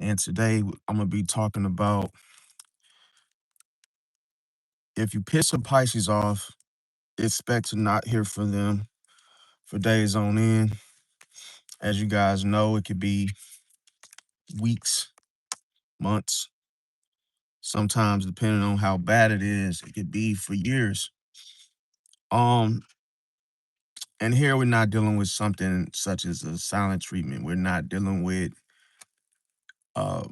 And today I'm gonna be talking about if you piss a Pisces off, expect to not hear from them for days on end. As you guys know, it could be weeks, months, sometimes depending on how bad it is, it could be for years. Um, and here we're not dealing with something such as a silent treatment. We're not dealing with uh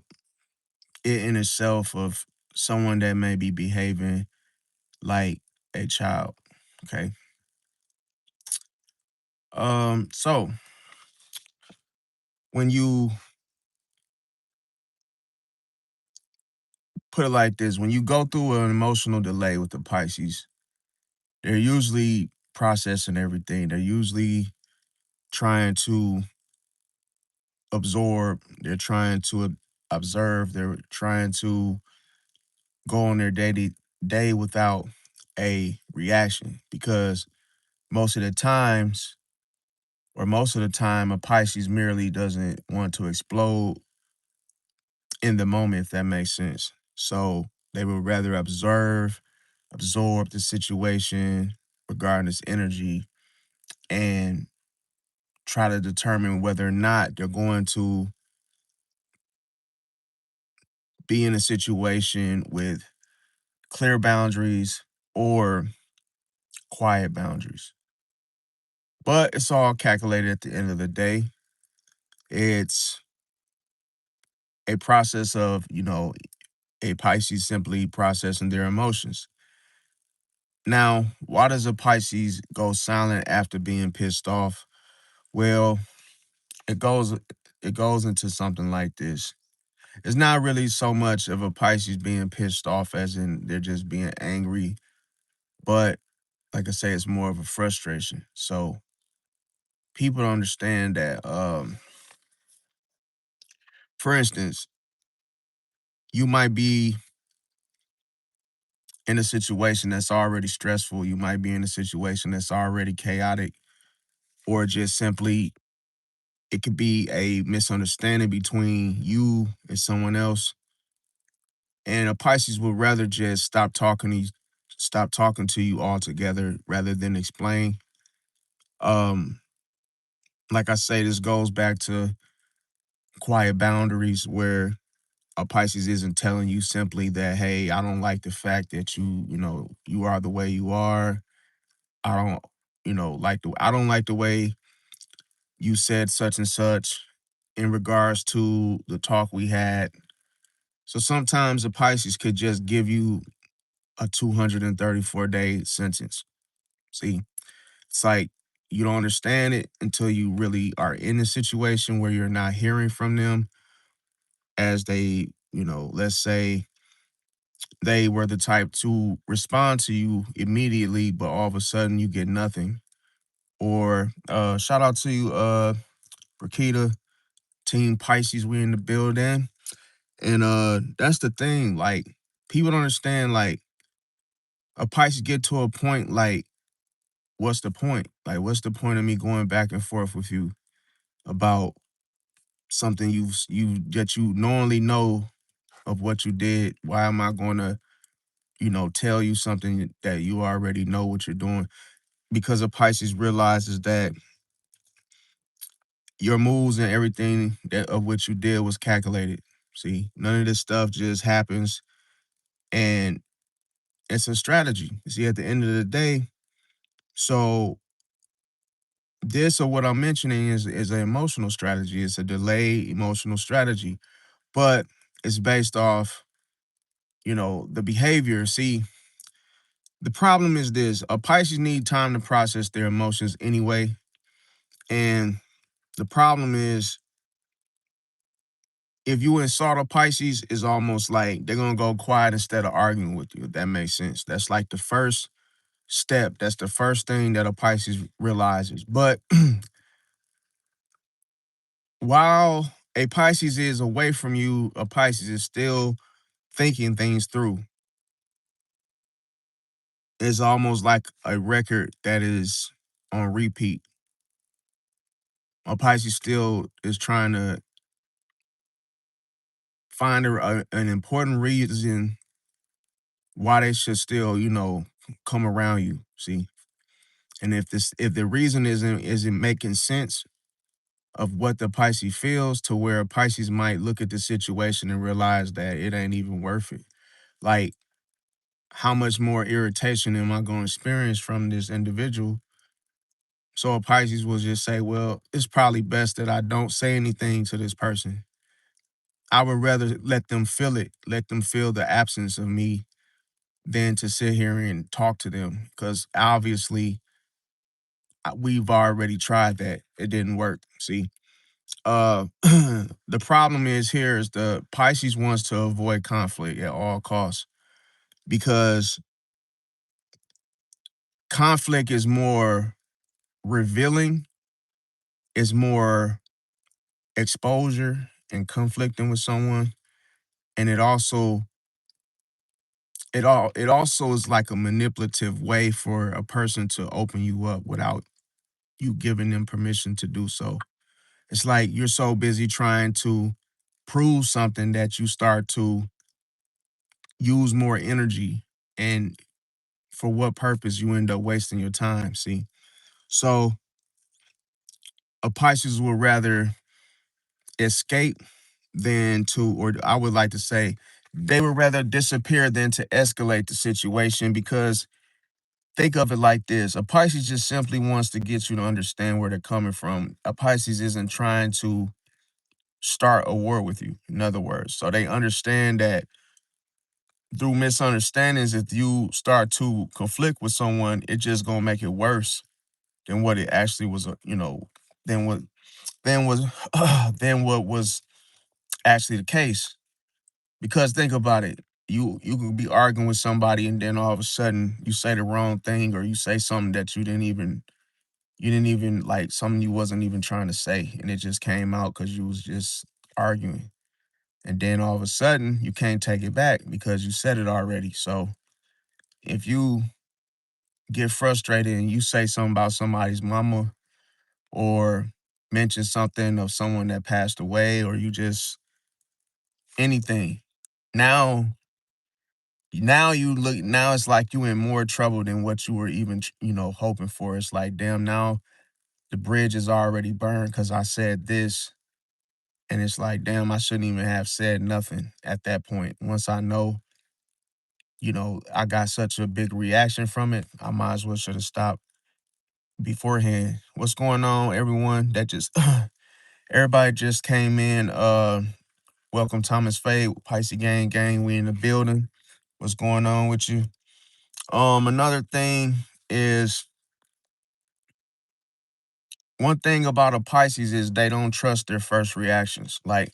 it in itself of someone that may be behaving like a child. Okay. So when you put it like this, when you go through an emotional delay with the Pisces, they're usually processing everything. They're usually trying to absorb, they're trying to observe, they're trying to go on their daily day without a reaction because most of the times most of the time a Pisces merely doesn't want to explode in the moment, if that makes sense. So they would rather absorb the situation regarding its energy and try to determine whether or not they're going to be in a situation with clear boundaries or quiet boundaries. But it's all calculated at the end of the day. It's a process of, a Pisces simply processing their emotions. Now, why does a Pisces go silent after being pissed off? Well, it goes it goes into something like this. It's not really so much of a Pisces being pissed off as in they're just being angry, but like I say, it's more of a frustration. So people don't understand that for instance, you might be in a situation that's already stressful, you might be in a situation that's already chaotic, or just simply it could be a misunderstanding between you and someone else. And a Pisces would rather just stop talking to you altogether rather than explain. Um, like I say, this goes back to quiet boundaries where a Pisces isn't telling you simply that, hey, I don't like the fact that you are the way you are. I don't, I don't like the way you said such and such in regards to the talk we had. So sometimes a Pisces could just give you a 234-day sentence. See, it's like you don't understand it until you really are in a situation where you're not hearing from them as they, let's say they were the type to respond to you immediately, but all of a sudden you get nothing. Or shout out to you, Rakita, Team Pisces, we in the building. And that's the thing, like people don't understand, like a Pisces get to a point like, what's the point? Like, what's the point of me going back and forth with you about something you that you knowingly know of what you did? Why am I going to, tell you something that you already know what you're doing? Because a Pisces realizes that your moves and everything that of what you did was calculated. See, none of this stuff just happens, and it's a strategy. See, at the end of the day, so this or what I'm mentioning is an emotional strategy. It's a delayed emotional strategy, but it's based off, the behavior. See, the problem is this: a Pisces need time to process their emotions anyway, and the problem is if you insult a Pisces, it's almost like they're gonna go quiet instead of arguing with you. If that makes sense. That's like the first step. That's the first thing that a Pisces realizes. But while a Pisces is away from you, a Pisces is still thinking things through. It's almost like a record that is on repeat. A Pisces still is trying to find an important reason why they should still, come around you. See, and if the reason isn't making sense of what the Pisces feels, to where Pisces might look at the situation and realize that it ain't even worth it. Like, how much more irritation am I going to experience from this individual? So a Pisces will just say, well, it's probably best that I don't say anything to this person. I would rather let them feel it, let them feel the absence of me than to sit here and talk to them. Because obviously, we've already tried that. It didn't work. See, the problem is here is the Pisces wants to avoid conflict at all costs, because conflict is more revealing, is more exposure and conflicting with someone, and it also is like a manipulative way for a person to open you up without you giving them permission to do so. It's like you're so busy trying to prove something that you start to use more energy, and for what purpose you end up wasting your time. See, so a Pisces will rather escape than to, or I would like to say, they would rather disappear than to escalate the situation. Because think of it like this: a Pisces just simply wants to get you to understand where they're coming from. A Pisces isn't trying to start a war with you, in other words. So they understand that through misunderstandings, if you start to conflict with someone, it's just gonna make it worse than what it actually was, than what than was than what was actually the case. Because think about it. You could be arguing with somebody, and then all of a sudden you say the wrong thing, or you say something that you didn't even like, something you wasn't even trying to say, and it just came out because you was just arguing. And then all of a sudden you can't take it back because you said it already. So if you get frustrated and you say something about somebody's mama, or mention something of someone that passed away, or you just anything, now now it's like you in more trouble than what you were even hoping for. It's like, damn, now the bridge is already burned because I said this. And it's like, damn, I shouldn't even have said nothing at that point. Once I know, I got such a big reaction from it, I might as well should have stopped beforehand. What's going on, everyone that just everybody just came in? Welcome Thomas Fade, Pisces gang, we in the building. What's going on with you? Another thing is, one thing about a Pisces is they don't trust their first reactions. Like,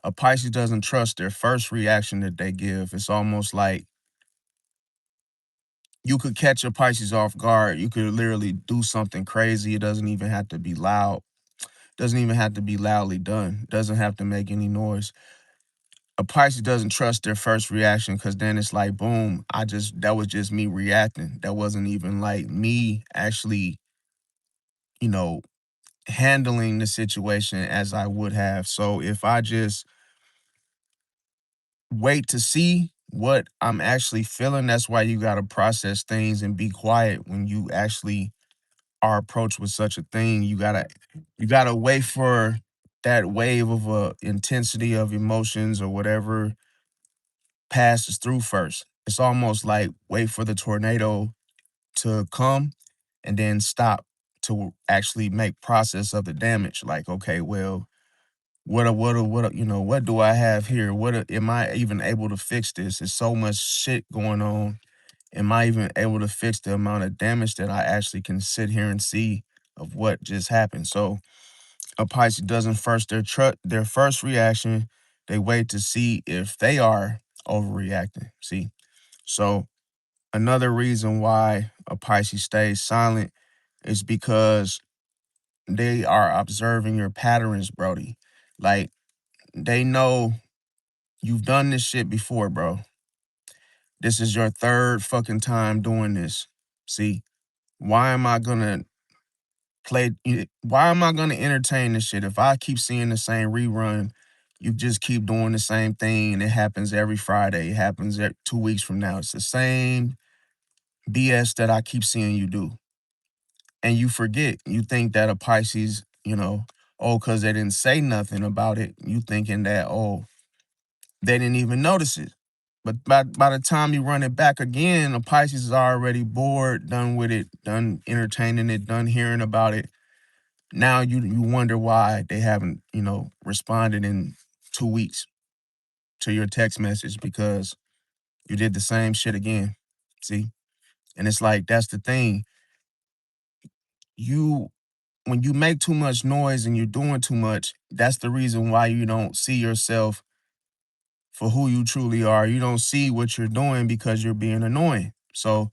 a Pisces doesn't trust their first reaction that they give. It's almost like you could catch a Pisces off guard. You could literally do something crazy. It doesn't even have to be loud. Doesn't even have to be loudly done. Doesn't have to make any noise. A Pisces doesn't trust their first reaction, because then it's like, boom, that was just me reacting. That wasn't even like me actually, you know, handling the situation as I would have. So if I just wait to see what I'm actually feeling, that's why you got to process things and be quiet when you actually are approached with such a thing. You gotta wait for that wave of intensity of emotions or whatever passes through first. It's almost like wait for the tornado to come and then stop to actually make process of the damage. Like, okay, well, what do I have here? Am I even able to fix this? There's so much shit going on. Am I even able to fix the amount of damage that I actually can sit here and see of what just happened? So a Pisces doesn't their first reaction. They wait to see if they are overreacting. See, so another reason why a Pisces stays silent is because they are observing your patterns, Brody. Like, they know you've done this shit before, bro. This is your third fucking time doing this. See, why am I gonna why am I gonna entertain this shit if I keep seeing the same rerun you just keep doing the same thing and it happens every Friday. It happens 2 weeks from now. It's the same BS that I keep seeing you do. And you forget. You think that a Pisces, oh, because they didn't say nothing about it, you thinking that, oh, they didn't even notice it. But by the time you run it back again, a Pisces is already bored, done with it, done entertaining it, done hearing about it. Now you wonder why they haven't, responded in 2 weeks to your text message because you did the same shit again. See? And it's like that's the thing. You When you make too much noise and you're doing too much, that's the reason why you don't see yourself for who you truly are. You don't see what you're doing because you're being annoying. So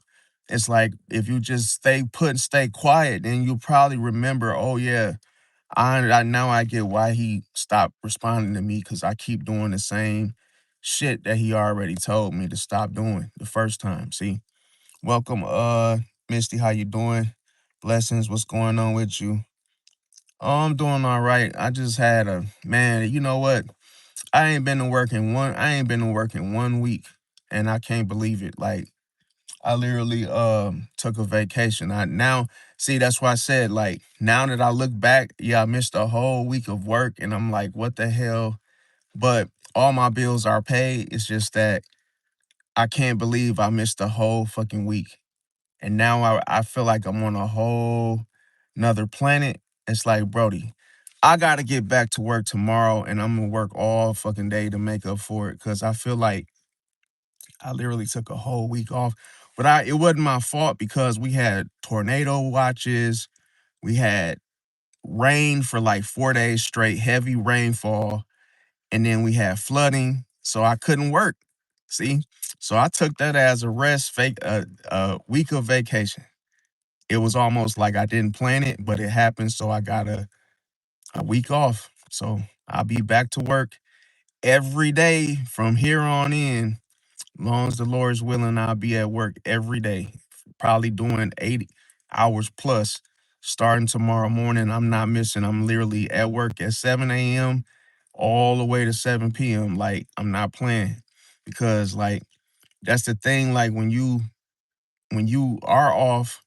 it's like if you just stay put and stay quiet, then you'll probably remember, oh yeah, I now I get why he stopped responding to me because I keep doing the same shit that he already told me to stop doing the first time. See? Welcome, Misty, how you doing? Blessings, what's going on with you? Oh, I'm doing all right. I just had a man, you know what? I ain't been to work in 1 week and I can't believe it. Like I literally took a vacation. I now see that's why I said like now that I look back, yeah, I missed a whole week of work and I'm like, what the hell? But all my bills are paid. It's just that I can't believe I missed a whole fucking week. And now I feel like I'm on a whole another planet. It's like, Brody, I gotta get back to work tomorrow and I'm gonna work all fucking day to make up for it. Cause I feel like I literally took a whole week off. But it wasn't my fault because we had tornado watches, we had rain for like 4 days straight, heavy rainfall, and then we had flooding. So I couldn't work. See? So I took that as a rest, fake a week of vacation. It was almost like I didn't plan it, but it happened. So I got a week off. So I'll be back to work every day from here on in. Long as the Lord's willing, I'll be at work every day, probably doing 8 hours plus. Starting tomorrow morning, I'm not missing. I'm literally at work at 7 a.m. all the way to 7 p.m. Like I'm not playing because like that's the thing. Like when you are off,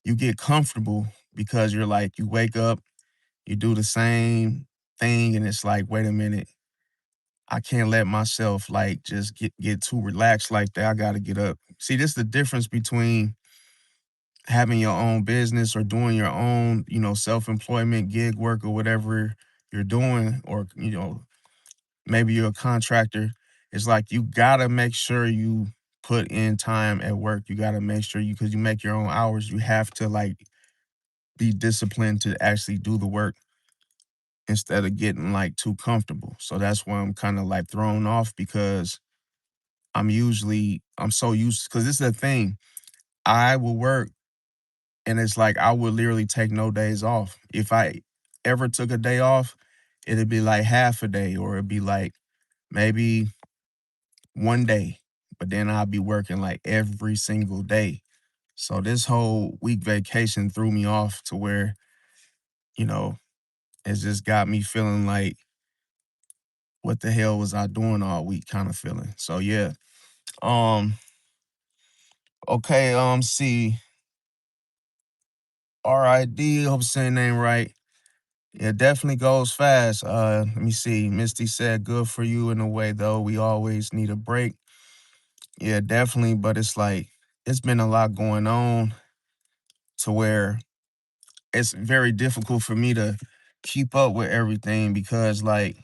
you get comfortable because you're like you wake up, you do the same thing, and it's like, wait a minute, I can't let myself like just get too relaxed like that. I gotta get up. See, this is the difference between having your own business or doing your own, self-employment, gig work, or whatever you're doing, or maybe you're a contractor. It's like you gotta make sure you put in time at work. You gotta make sure because you make your own hours, you have to like be disciplined to actually do the work instead of getting like too comfortable. So that's why I'm kind of like thrown off because I'm so used because this is the thing. I will work and it's like I would literally take no days off. If I ever took a day off, it'd be like half a day or it'd be like maybe one day. But then I'll be working like every single day. So this whole week vacation threw me off to where, you know, it's just got me feeling like what the hell was I doing all week kind of feeling. So yeah. Um okay, see RID, hope I'm saying name right. Yeah, definitely goes fast. Let me see. Misty said good for you in a way though. We always need a break. Yeah, definitely, but it's like it's been a lot going on to where it's very difficult for me to keep up with everything because like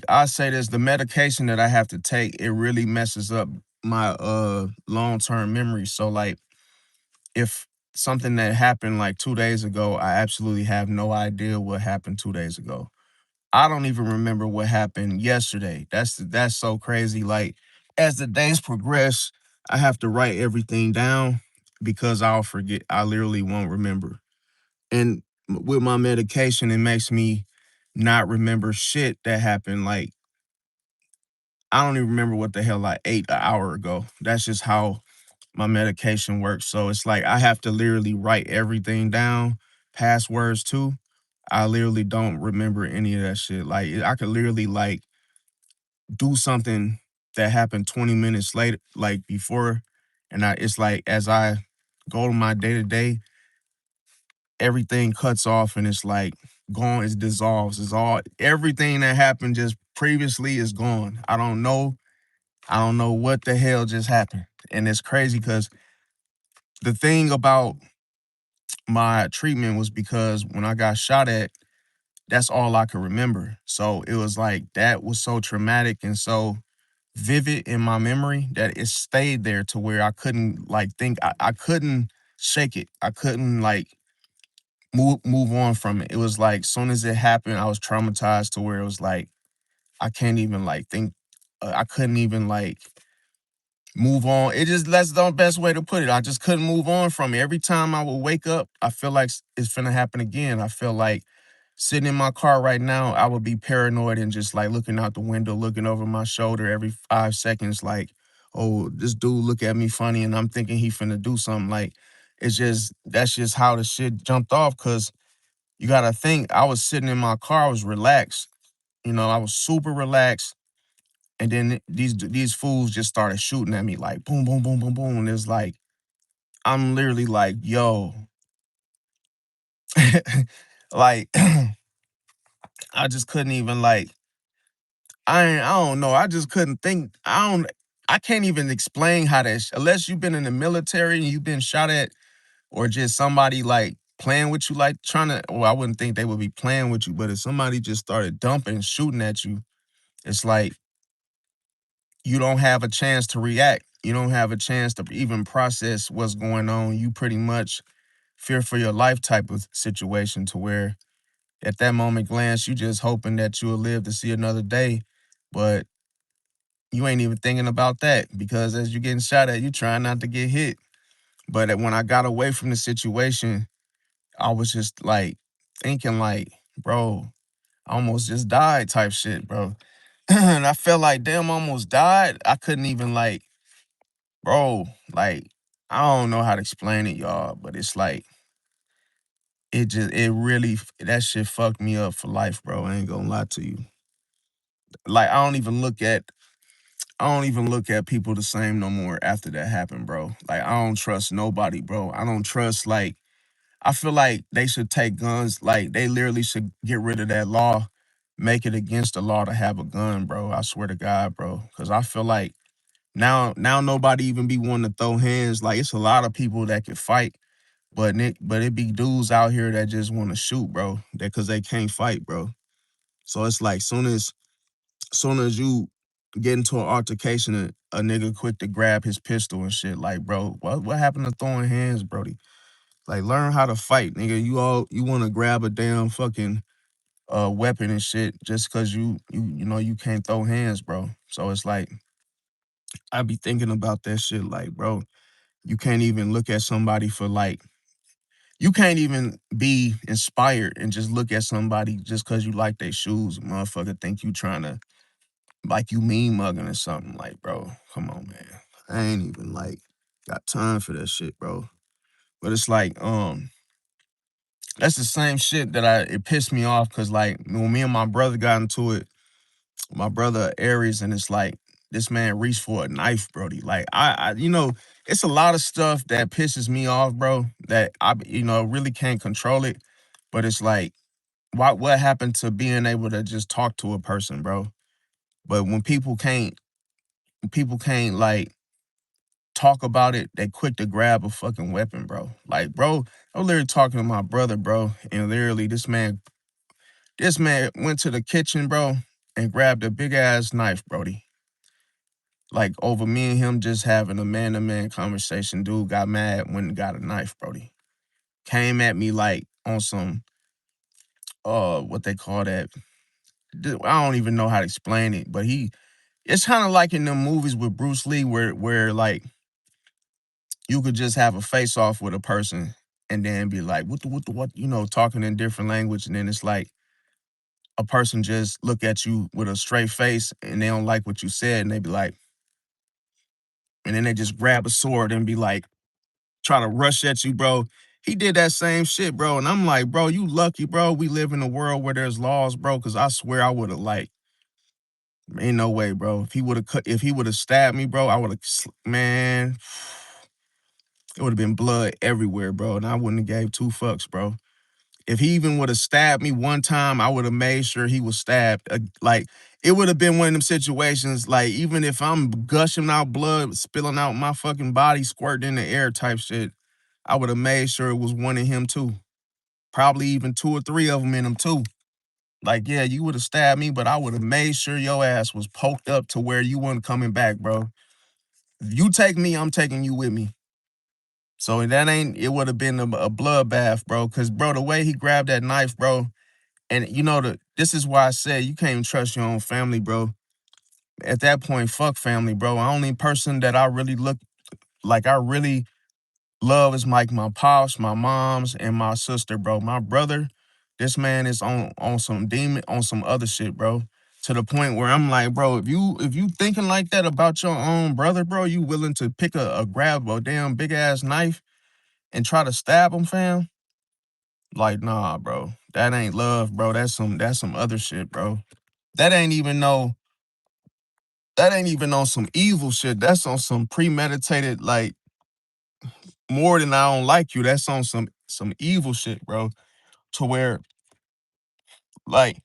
I say this, the medication that I have to take, it really messes up my long-term memory. So like if something that happened like 2 days ago, I absolutely have no idea what happened 2 days ago. I don't even remember what happened yesterday. That's so crazy. Like as the days progress, I have to write everything down because I'll forget. I literally won't remember. And with my medication, it makes me not remember shit that happened. Like I don't even remember what the hell I ate an hour ago. That's just how my medication works. So it's like I have to literally write everything down, passwords too. I literally don't remember any of that shit. Like I could literally like do something that happened 20 minutes later, like before, and it's like as I go to my day to day, everything cuts off and it's like gone, it dissolves. It's all everything that happened just previously is gone. I don't know what the hell just happened. And it's crazy because the thing about my treatment was because when I got shot at, that's all I could remember. So it was like that was so traumatic and so vivid in my memory that it stayed there to where I couldn't like think I couldn't shake it. I couldn't like move on from it. It was like soon as it happened, I was traumatized to where it was like I can't even like think I couldn't even like move on. It just that's the best way to put it. I just couldn't move on from it. Every time I would wake up, I feel like it's finna happen again. I feel like sitting in my car right now, I would be paranoid and just like looking out the window, looking over my shoulder every 5 seconds, like, oh, this dude look at me funny, and I'm thinking he finna do something. Like, it's just that's just how the shit jumped off. Cause you gotta think, I was sitting in my car, I was relaxed, I was super relaxed, and then these fools just started shooting at me like boom, boom, boom, boom, boom. And it's like I'm literally like, yo, like I just couldn't even like I don't know. I just couldn't think. I can't even explain how that unless you've been in the military and you've been shot at or just somebody like playing with you, like trying to, well, I wouldn't think they would be playing with you, but if somebody just started dumping, shooting at you, it's like you don't have a chance to react. You don't have a chance to even process what's going on. You pretty much fear for your life type of situation to where at that moment glance, you just hoping that you'll live to see another day. But you ain't even thinking about that because as you're getting shot at, you trying not to get hit. But when I got away from the situation, I was just like thinking like, bro, I almost just died type shit, bro. And I felt like, damn, I almost died. I couldn't even like, bro, like, I don't know how to explain it, y'all, but it's like, it really, that shit fucked me up for life, bro. I ain't gonna lie to you. Like, I don't even look at people the same no more after that happened, bro. Like, I don't trust nobody, bro. I don't trust, like, I feel like they should take guns, like, they literally should get rid of that law, make it against the law to have a gun, bro. I swear to God, bro. Cause I feel like now nobody even be wanting to throw hands. Like, it's a lot of people that can fight, but it be dudes out here that just want to shoot, bro. That cause they can't fight, bro. So it's like soon as you get into an altercation, a nigga quick to grab his pistol and shit. Like, bro, what happened to throwing hands, Brody? Like, learn how to fight, nigga. You want to grab a damn fucking weapon and shit just cause you can't throw hands, bro. So it's like I be thinking about that shit. Like, bro, you can't even look at somebody for like you can't even be inspired and just look at somebody just cause you like their shoes. Motherfucker think you trying to like you mean mugging or something. Like, bro, come on, man. I ain't even like got time for that shit, bro. But it's like, that's the same shit that it pissed me off because like when me and my brother got into it, my brother Aries, and it's like this man reached for a knife, Brody. Like it's a lot of stuff that pisses me off, bro, that I really can't control it. But it's like, what happened to being able to just talk to a person, bro? But when people can't like talk about it, they quick to grab a fucking weapon, bro. Like, bro, I'm literally talking to my brother, bro, and literally this man went to the kitchen, bro, and grabbed a big ass knife, Brody. Like over me and him just having a man to man conversation. Dude got mad, went and got a knife, Brody. Came at me like on some what they call that. I don't even know how to explain it, but it's kind of like in the movies with Bruce Lee where like you could just have a face off with a person and then be like, what, talking in different language. And then it's like a person just look at you with a straight face and they don't like what you said. And they be like, and then they just grab a sword and be like, try to rush at you, bro. He did that same shit, bro. And I'm like, bro, you lucky, bro. We live in a world where there's laws, bro. Cause I swear I would have like, ain't no way, bro. If he would have stabbed me, bro, I would have, man, it would have been blood everywhere, bro. And I wouldn't have gave two fucks, bro. If he even would have stabbed me one time, I would have made sure he was stabbed. Like, it would have been one of them situations, like, even if I'm gushing out blood, spilling out my fucking body, squirting in the air type shit, I would have made sure it was one of him too. Probably even two or three of them in him too. Like, yeah, you would have stabbed me, but I would have made sure your ass was poked up to where you weren't coming back, bro. If you take me, I'm taking you with me. So that ain't, it would have been a bloodbath, bro. Cause bro, the way he grabbed that knife, bro, and you know this is why I said you can't even trust your own family, bro. At that point, fuck family, bro. The only person that I really look like I really love is like my pops, my moms, and my sister, bro. My brother, this man is on some demon, on some other shit, bro. To the point where I'm like, bro, if you thinking like that about your own brother, bro, you willing to pick a grab a damn big ass knife and try to stab him, fam? Like, nah, bro. That ain't love, bro. That's some other shit, bro. That ain't even no that ain't even on some evil shit. That's on some premeditated, like, more than I don't like you. That's on some evil shit, bro. To where, like,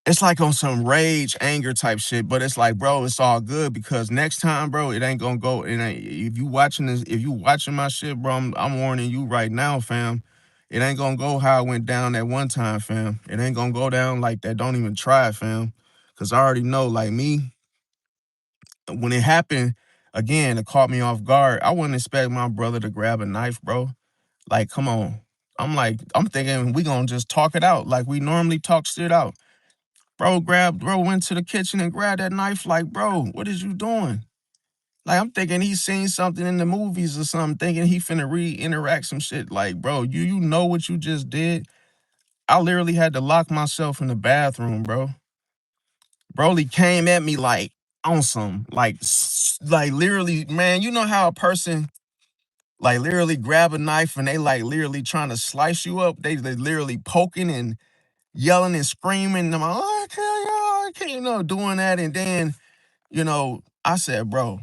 it's like on some rage, anger type shit. But it's like, bro, it's all good because next time, bro, it ain't gonna go. It ain't, if you watching my shit, bro, I'm warning you right now, fam. It ain't gonna go how it went down that one time, fam. It ain't gonna go down like that. Don't even try, fam. Cause I already know, like me, when it happened, again, it caught me off guard. I wouldn't expect my brother to grab a knife, bro. Like, come on. I'm thinking we gonna just talk it out like we normally talk shit out. Bro went to the kitchen and grabbed that knife. Like, bro, what is you doing? Like, I'm thinking he's seen something in the movies or something, thinking he finna re-interact some shit. Like, bro, you know what you just did? I literally had to lock myself in the bathroom, bro. Broly came at me like on some, like literally, man, you know how a person like literally grab a knife and they like literally trying to slice you up? They literally poking and yelling and screaming. I'm like, oh, I can't, doing that. And then, I said, bro,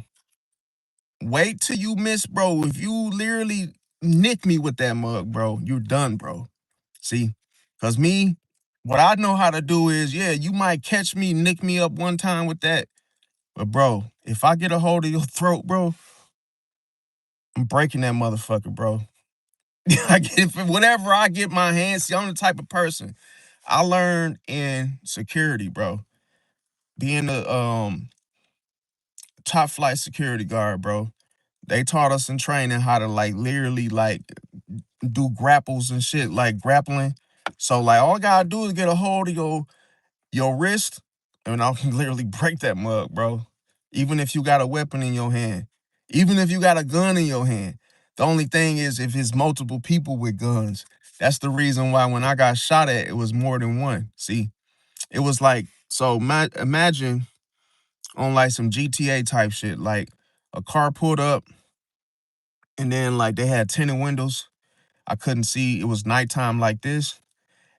wait till you miss, bro. If you literally nick me with that mug, bro, you're done, bro. See? Because me, what I know how to do is, yeah, you might catch me, nick me up one time with that. But, bro, if I get a hold of your throat, bro, I'm breaking that motherfucker, bro. Whatever I get my hands, see, I'm the type of person. I learned in security, bro. Being a top flight security guard, bro. They taught us in training how to like literally like do grapples and shit, like grappling. So like all I gotta do is get a hold of your wrist, and I can literally break that mug, bro. Even if you got a weapon in your hand, even if you got a gun in your hand. The only thing is if it's multiple people with guns. That's the reason why when I got shot at, it was more than one. See, it was like, so imagine on like some GTA type shit, like a car pulled up and then like they had tinted windows. I couldn't see. It was nighttime like this.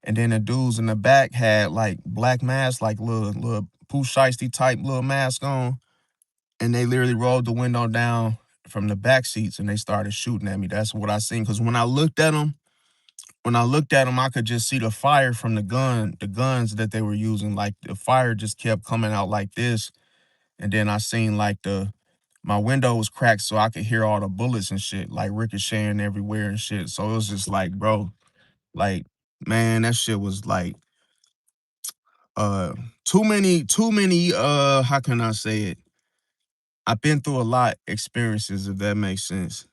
And then the dudes in the back had like black masks, like little Pooh Shiesty type little mask on. And they literally rolled the window down from the back seats and they started shooting at me. That's what I seen. Cause when I looked at them, I could just see the fire from the guns that they were using. Like the fire just kept coming out like this. And then I seen like my window was cracked so I could hear all the bullets and shit, like ricocheting everywhere and shit. So it was just like, bro, like, man, that shit was like uh too many how can I say it? I've been through a lot experiences, if that makes sense.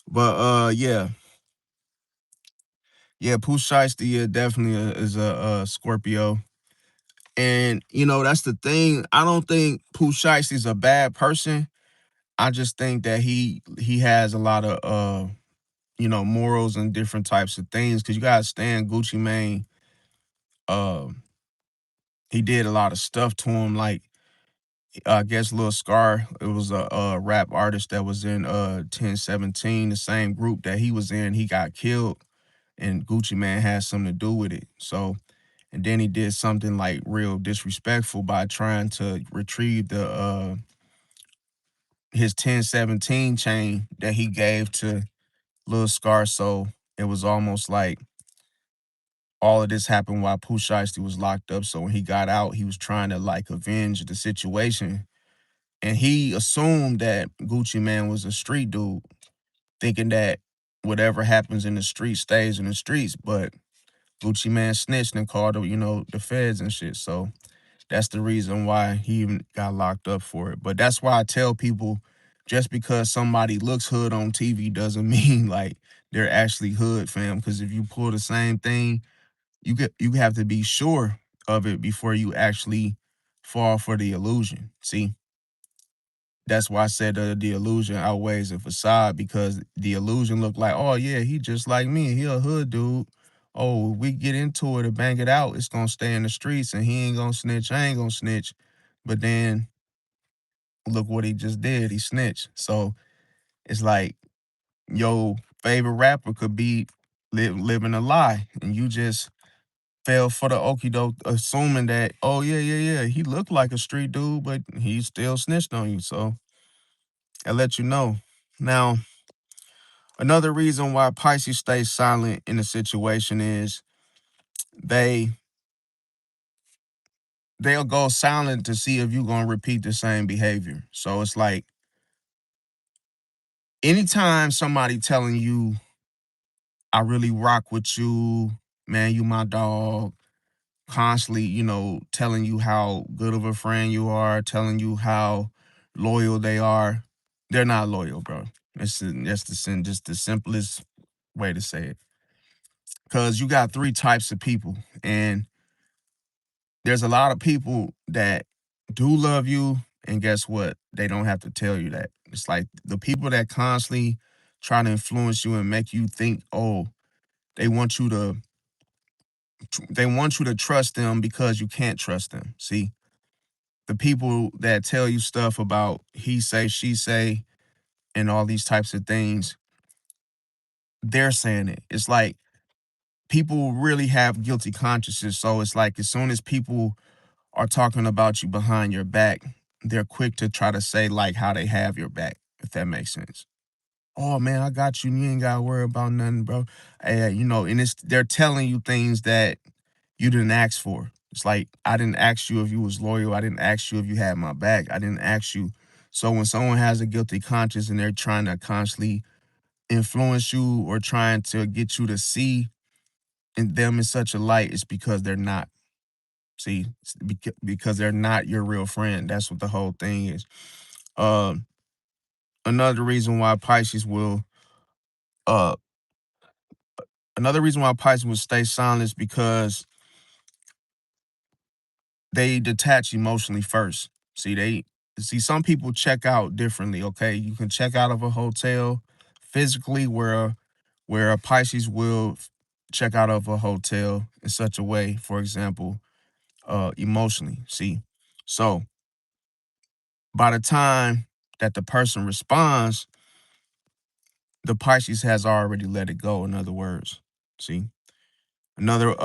But yeah. Yeah, Pooh Shiesty, yeah, definitely is a Scorpio. And that's the thing. I don't think Pooh Shiesty's a bad person. I just think that he has a lot of morals and different types of things. Cause you gotta stand Gucci Mane. Uh, he did a lot of stuff to him. Like I guess Lil Scar, it was a rap artist that was in 1017, the same group that he was in. He got killed, and Gucci Man had something to do with it. So, and then he did something like real disrespectful by trying to retrieve the his 1017 chain that he gave to Lil Scar. So it was almost like all of this happened while Pooh Shiesty was locked up. So when he got out, he was trying to like avenge the situation. And he assumed that Gucci Man was a street dude, thinking that whatever happens in the street stays in the streets. But Gucci Man snitched and called, the feds and shit. So that's the reason why he even got locked up for it. But that's why I tell people, just because somebody looks hood on TV doesn't mean like they're actually hood, fam. Because if you pull the same thing, you have to be sure of it before you actually fall for the illusion. See, that's why I said the illusion outweighs the facade, because the illusion look like, oh yeah, he just like me. He a hood dude. Oh, if we get into it and bang it out, it's gonna stay in the streets and he ain't gonna snitch. I ain't gonna snitch. But then look what he just did. He snitched. So it's like your favorite rapper could be living a lie, and you just fell for the okie doke, assuming that, oh yeah, yeah, yeah, he looked like a street dude, but he still snitched on you. So I let you know. Now, another reason why Pisces stays silent in a situation is they they'll go silent to see if you're gonna repeat the same behavior. So it's like anytime somebody telling you, I really rock with you, man, you my dog, constantly, telling you how good of a friend you are, telling you how loyal they are, they're not loyal, bro. Just the simplest way to say it. Because you got three types of people, and there's a lot of people that do love you, and guess what? They don't have to tell you that. It's like the people that constantly try to influence you and make you think, oh, they want you to they want you to trust them because you can't trust them. See, the people that tell you stuff about he say, she say, and all these types of things, they're saying it. It's like people really have guilty consciences. So it's like as soon as people are talking about you behind your back, they're quick to try to say like how they have your back, if that makes sense. Oh man, I got you. You ain't gotta worry about nothing, bro. And they're telling you things that you didn't ask for. It's like I didn't ask you if you was loyal. I didn't ask you if you had my back. I didn't ask you. So when someone has a guilty conscience and they're trying to constantly influence you or trying to get you to see in them in such a light, it's because they're not. See, because they're not your real friend. That's what the whole thing is. Um, another reason why Pisces will uh another reason why Pisces will stay silent is because they detach emotionally first. See some people check out differently. Okay, you can check out of a hotel physically, where a Pisces will check out of a hotel in such a way. For example, emotionally. See, so by the time that the person responds, the Pisces has already let it go. In other words, see. Another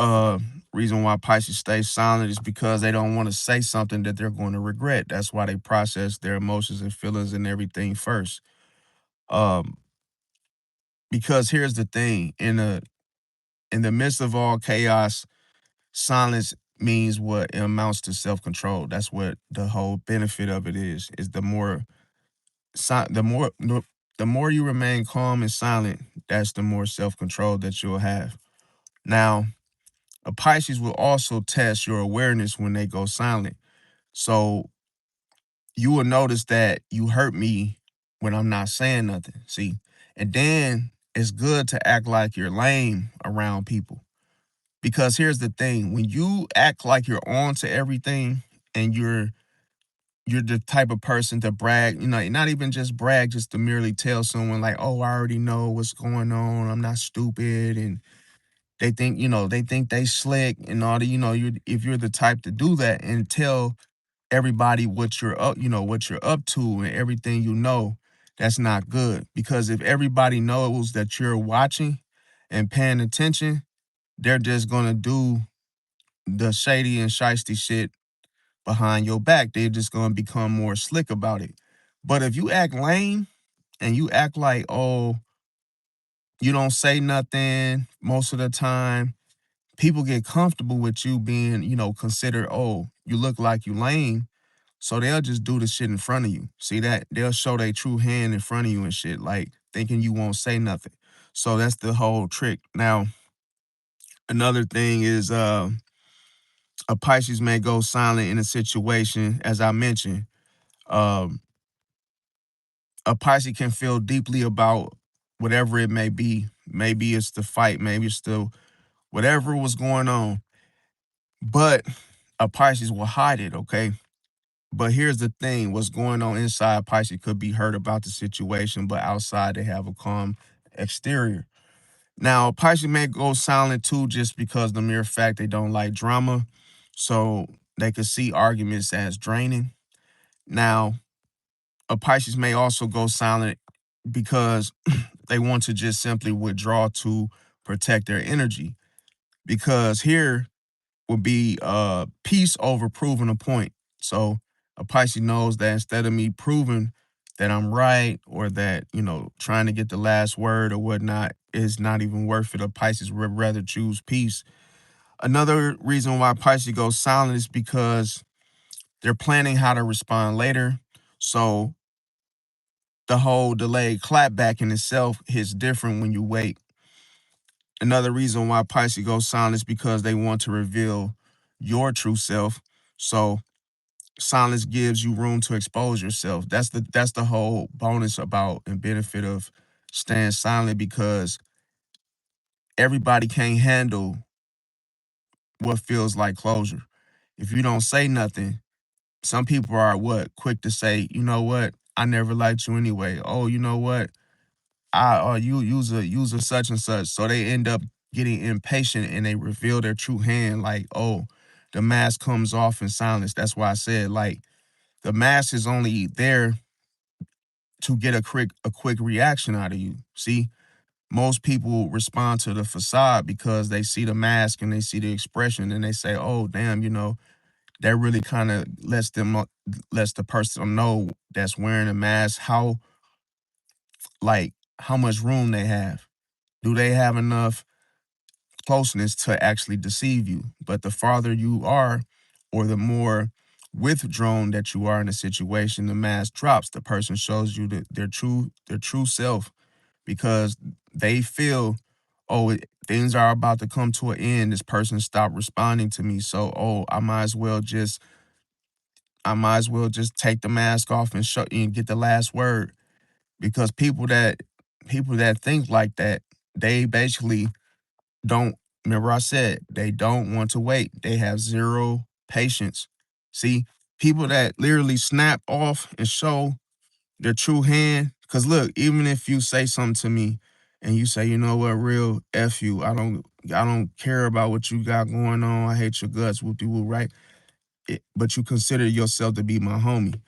reason why Pisces stay silent is because they don't want to say something that they're going to regret. That's why they process their emotions and feelings and everything first. Um, because here's the thing: in the midst of all chaos, silence means what it amounts to self-control. That's what the whole benefit of it is si- the more the, the more you remain calm and silent, that's the more self-control that you'll have. Now, a Pisces will also test your awareness when they go silent. So you will notice that you hurt me when I'm not saying nothing. See, and then it's good to act like you're lame around people. Because here's the thing, when you act like you're on to everything and you're the type of person to brag, not even just brag, just to merely tell someone like, oh, I already know what's going on. I'm not stupid. And they think they slick and all the, if you're the type to do that and tell everybody what you're up, what you're up to and everything that's not good. Because if everybody knows that you're watching and paying attention, they're just gonna do the shady and shisty shit behind your back. They're just gonna become more slick about it. But if you act lame and you act like, oh, you don't say nothing most of the time, people get comfortable with you being, considered, oh, you look like you lame. So they'll just do the shit in front of you. See that? They'll show their true hand in front of you and shit, like thinking you won't say nothing. So that's the whole trick. Now, another thing is a Pisces may go silent in a situation, as I mentioned. Um, a Pisces can feel deeply about whatever it may be. Maybe it's the fight, maybe it's the whatever was going on. But a Pisces will hide it, okay? But here's the thing, what's going on inside Pisces could be hurt about the situation, but outside they have a calm exterior. Now, Pisces may go silent too just because the mere fact they don't like drama. So they could see arguments as draining. Now, a Pisces may also go silent because they want to just simply withdraw to protect their energy. Because here would be peace over proving a point. So a Pisces knows that instead of me proving that I'm right or that, trying to get the last word or whatnot is not even worth it, a Pisces would rather choose peace. Another reason why Pisces goes silent is because they're planning how to respond later. So the whole delayed clapback in itself hits different when you wait. Another reason why Pisces goes silent is because they want to reveal your true self. So silence gives you room to expose yourself. That's the whole bonus about and benefit of staying silent, because everybody can't handle what feels like closure. If you don't say nothing, some people are what quick to say, you know what, I never liked you anyway. Oh, you know what, you use a such and such. So they end up getting impatient and they reveal their true hand. Like, oh, the mask comes off in silence. That's why I said, like, the mask is only there to get a quick reaction out of you. See, most people respond to the facade because they see the mask and they see the expression and they say, "Oh, damn, that really kind of lets the person know that's wearing a mask how much room they have. Do they have enough closeness to actually deceive you? But the farther you are, or the more withdrawn that you are in a situation, the mask drops. The person shows you their true self, because they feel, oh, things are about to come to an end. This person stopped responding to me, so oh, I might as well just take the mask off and show and get the last word. Because people that think like that, they basically don't, remember I said they don't want to wait. They have zero patience. See, people that literally snap off and show their true hand. Cause look, even if you say something to me and you say, you know what, real F you, I don't care about what you got going on. I hate your guts, whoop de whoop, right? But you consider yourself to be my homie.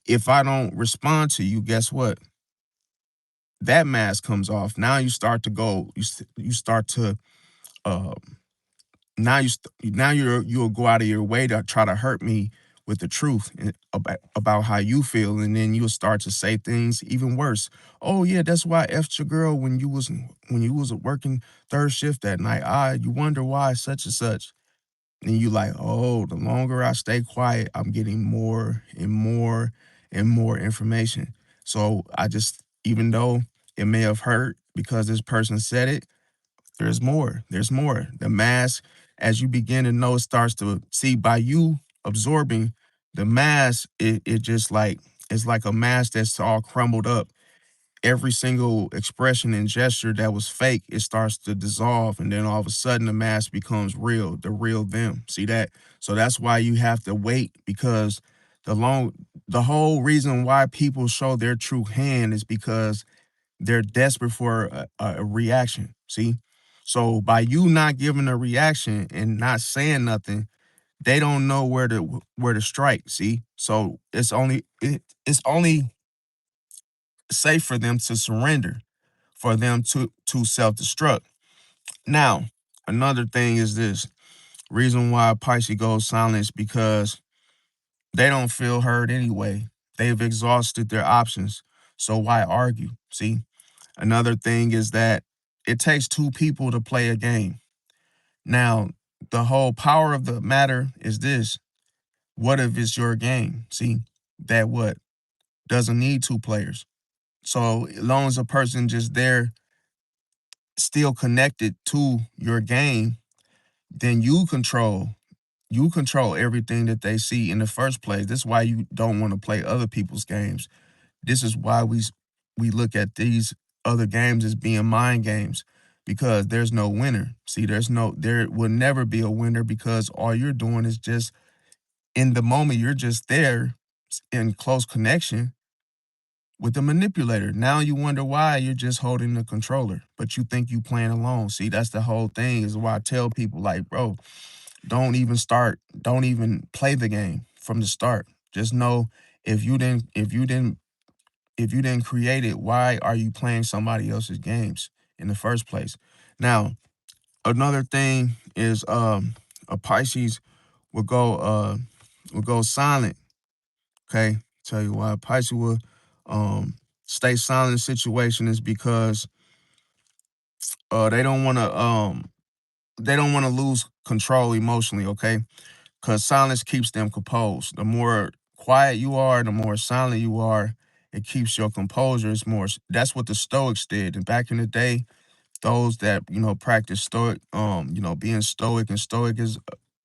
If I don't respond to you, guess what? That mask comes off. Now you start to go, you start to uh you'll go out of your way to try to hurt me with the truth about how you feel, and then you'll start to say things even worse. Oh yeah, that's why I effed your girl when you was working third shift that night. You wonder why such and such. And you like, oh, the longer I stay quiet, I'm getting more and more and more information. So I just, even though it may have hurt because this person said it, there's more. There's more. The mask, as you begin to know, starts to see by you absorbing the mask, it just like, it's like a mask that's all crumbled up. Every single expression and gesture that was fake, it starts to dissolve. And then all of a sudden the mask becomes real, the real them. See that? So that's why you have to wait, because the long the whole reason why people show their true hand is because they're desperate for a reaction. See? So by you not giving a reaction and not saying nothing, they don't know where to strike. See, so it's only safe for them to surrender, for them to self destruct. Now, another thing is this: reason why Pisces goes silent is because they don't feel heard anyway. They've exhausted their options. So why argue? See, another thing is that it takes two people to play a game. Now, the whole power of the matter is this: what if it's your game? See, that what doesn't need two players. So as long as a person just there still connected to your game, then you control everything that they see in the first place. This is why you don't want to play other people's games. This is why we look at these other games as being mind games, because there's no winner. See, there will never be a winner, because all you're doing is just in the moment, you're just there in close connection with the manipulator. Now you wonder why you're just holding the controller, but you think you playing alone. See, that's the whole thing. Is why I tell people, like, bro, don't even play the game from the start. Just know, if you didn't create it, why are you playing somebody else's games in the first place? Now, another thing is a Pisces will go silent. Okay. Tell you why a Pisces will um stay silent in situation is because they don't want to lose control emotionally, okay? Because silence keeps them composed. The more quiet you are, the more silent you are, it keeps your composure. It's more. That's what the Stoics did. And back in the day, those that practice being stoic and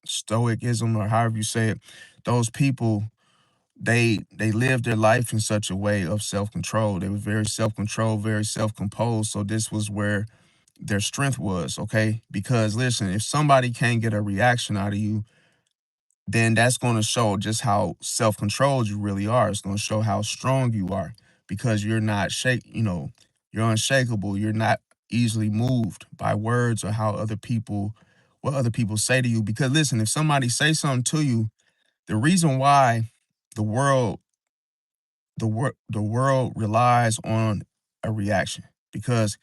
stoicism, or however you say it, those people they lived their life in such a way of self control. They were very self controlled, very self composed. So this was where their strength was, okay? Because listen, if somebody can't get a reaction out of you, then that's going to show just how self-controlled you really are. It's going to show how strong you are, because you're not you're unshakable. You're not easily moved by words or what other people say to you. Because listen, if somebody say something to you, the reason why the world the world relies on a reaction, because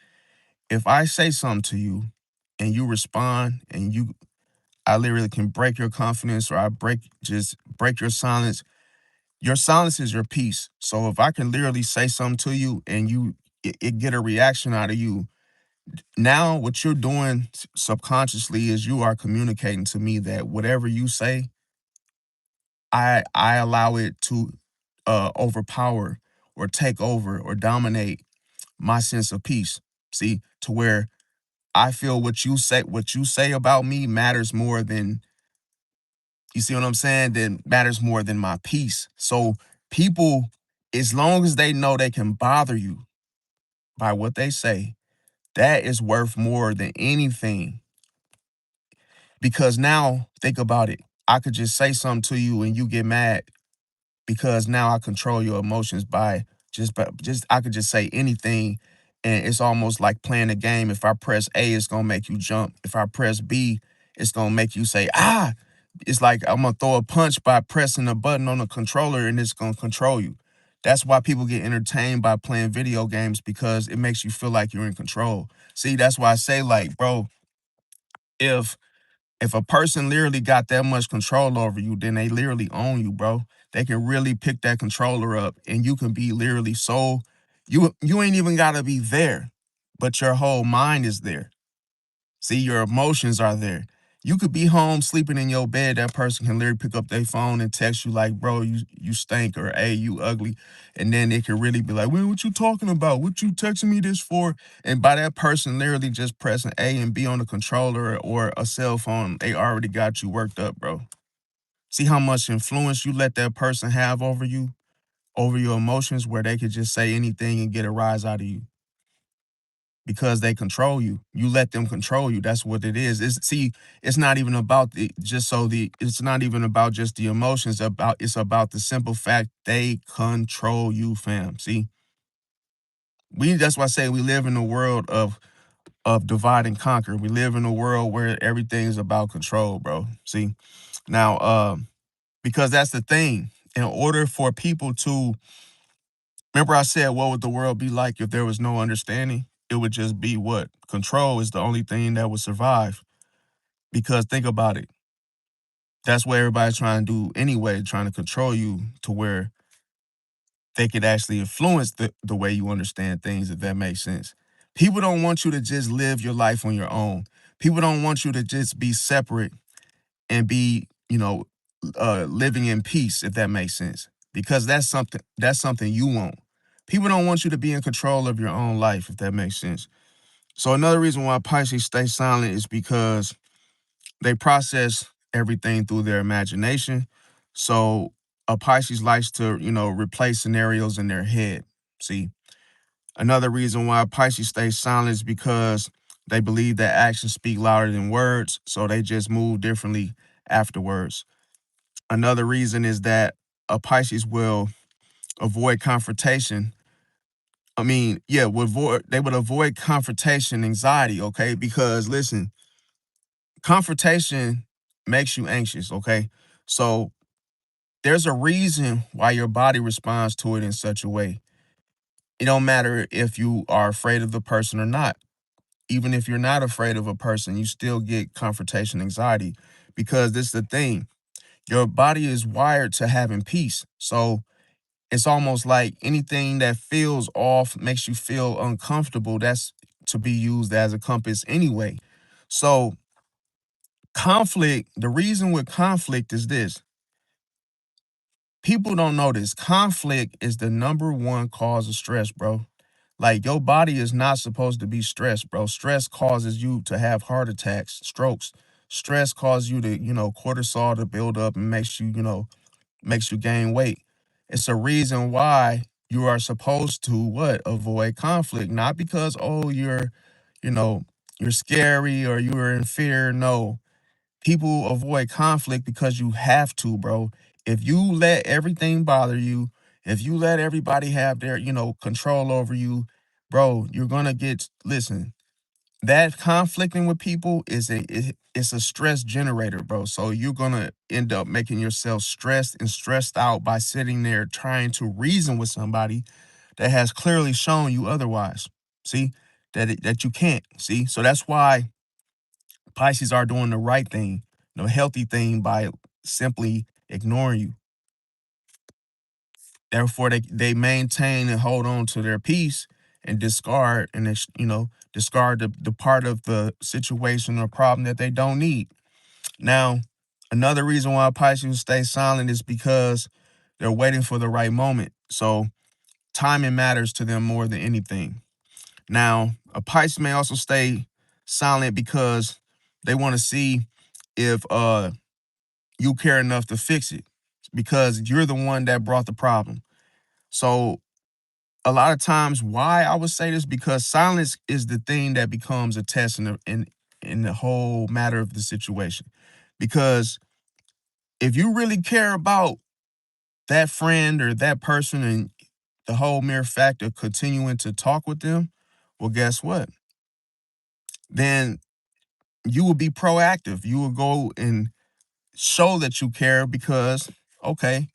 if I say something to you and you respond, and I literally can break your confidence, or I break your silence. Your silence is your peace. So if I can literally say something to you and it get a reaction out of you, now what you're doing subconsciously is you are communicating to me that whatever you say, I allow it to overpower or take over or dominate my sense of peace. See, to where I feel what you say about me matters more than, you see what I'm saying? Then matters more than my peace. So people, as long as they know they can bother you by what they say, that is worth more than anything. Because now think about it. I could just say something to you and you get mad, because now I control your emotions by just I could just say anything, and it's almost like playing a game. If I press A, it's gonna make you jump. If I press B, it's gonna make you say ah. It's like I'm gonna throw a punch by pressing a button on the controller, and it's gonna control you. That's why people get entertained by playing video games, because it makes you feel like you're in control. See, that's why I say, like, bro, if if a person literally got that much control over you, then they literally own you, bro. They can really pick that controller up, and you can be literally so you ain't even gotta be there, but your whole mind is there. See, your emotions are there. You could be home sleeping in your bed. That person can literally pick up their phone and text you like, "Bro, you stink," or "Hey, you ugly," and then it could really be like, "Well, what you talking about? What you texting me this for?" And by that person literally just pressing A and B on the controller or a cell phone, they already got you worked up, bro. See how much influence you let that person have over you, over your emotions, where they could just say anything and get a rise out of you, because they control you. You let them control you. That's what it is. It's not even about it's not even about just the emotions, it's about the simple fact they control you, fam. See? That's why I say we live in a world of divide and conquer. We live in a world where everything is about control, bro. See? Now, because that's the thing. In order for people to remember, I said, what would the world be like if there was no understanding? It would just be what? Control is the only thing that would survive. Because think about it. That's what everybody's trying to do anyway, trying to control you to where they could actually influence the way you understand things, if that makes sense. People don't want you to just live your life on your own. People don't want you to just be separate and be, living in peace, if that makes sense. Because that's something you want. People don't want you to be in control of your own life, if that makes sense. So another reason why Pisces stay silent is because they process everything through their imagination. So a Pisces likes to, replay scenarios in their head. See, another reason why Pisces stays silent is because they believe that actions speak louder than words, so they just move differently afterwards. Another reason is that a Pisces will avoid confrontation. I mean, yeah, they would avoid confrontation anxiety, okay? Because listen, confrontation makes you anxious, okay? So there's a reason why your body responds to it in such a way. It don't matter if you are afraid of the person or not. Even if you're not afraid of a person, you still get confrontation anxiety because this is the thing. Your body is wired to having peace. So it's almost like anything that feels off makes you feel uncomfortable. That's to be used as a compass anyway. So the reason with conflict is this. People don't know this. Conflict is the number one cause of stress, bro. Like your body is not supposed to be stressed, bro. Stress causes you to have heart attacks, strokes. Stress causes you to, cortisol to build up and makes you gain weight. It's a reason why you are supposed to what? Avoid conflict. Not because, oh, you know, you're scary or you're in fear. No. People avoid conflict because you have to, bro. If you let everything bother you, if you let everybody have their, control over you, bro, you're gonna listen, that conflicting with people it's a stress generator, bro. So you're gonna end up making yourself stressed and stressed out by sitting there trying to reason with somebody that has clearly shown you otherwise. See that you can't see. So that's why Pisces are doing the right thing, the healthy thing by simply ignoring you. Therefore, they maintain and hold on to their peace and discard the part of the situation or problem that they don't need. Now, another reason why Pisces stay silent is because they're waiting for the right moment. So timing matters to them more than anything. Now, a Pisces may also stay silent because they want to see if you care enough to fix it because you're the one that brought the problem. So a lot of times why I would say this because silence is the thing that becomes a test in the whole matter of the situation. Because if you really care about that friend or that person and the whole mere fact of continuing to talk with them, well, guess what? Then you will be proactive. You will go and show that you care because, okay,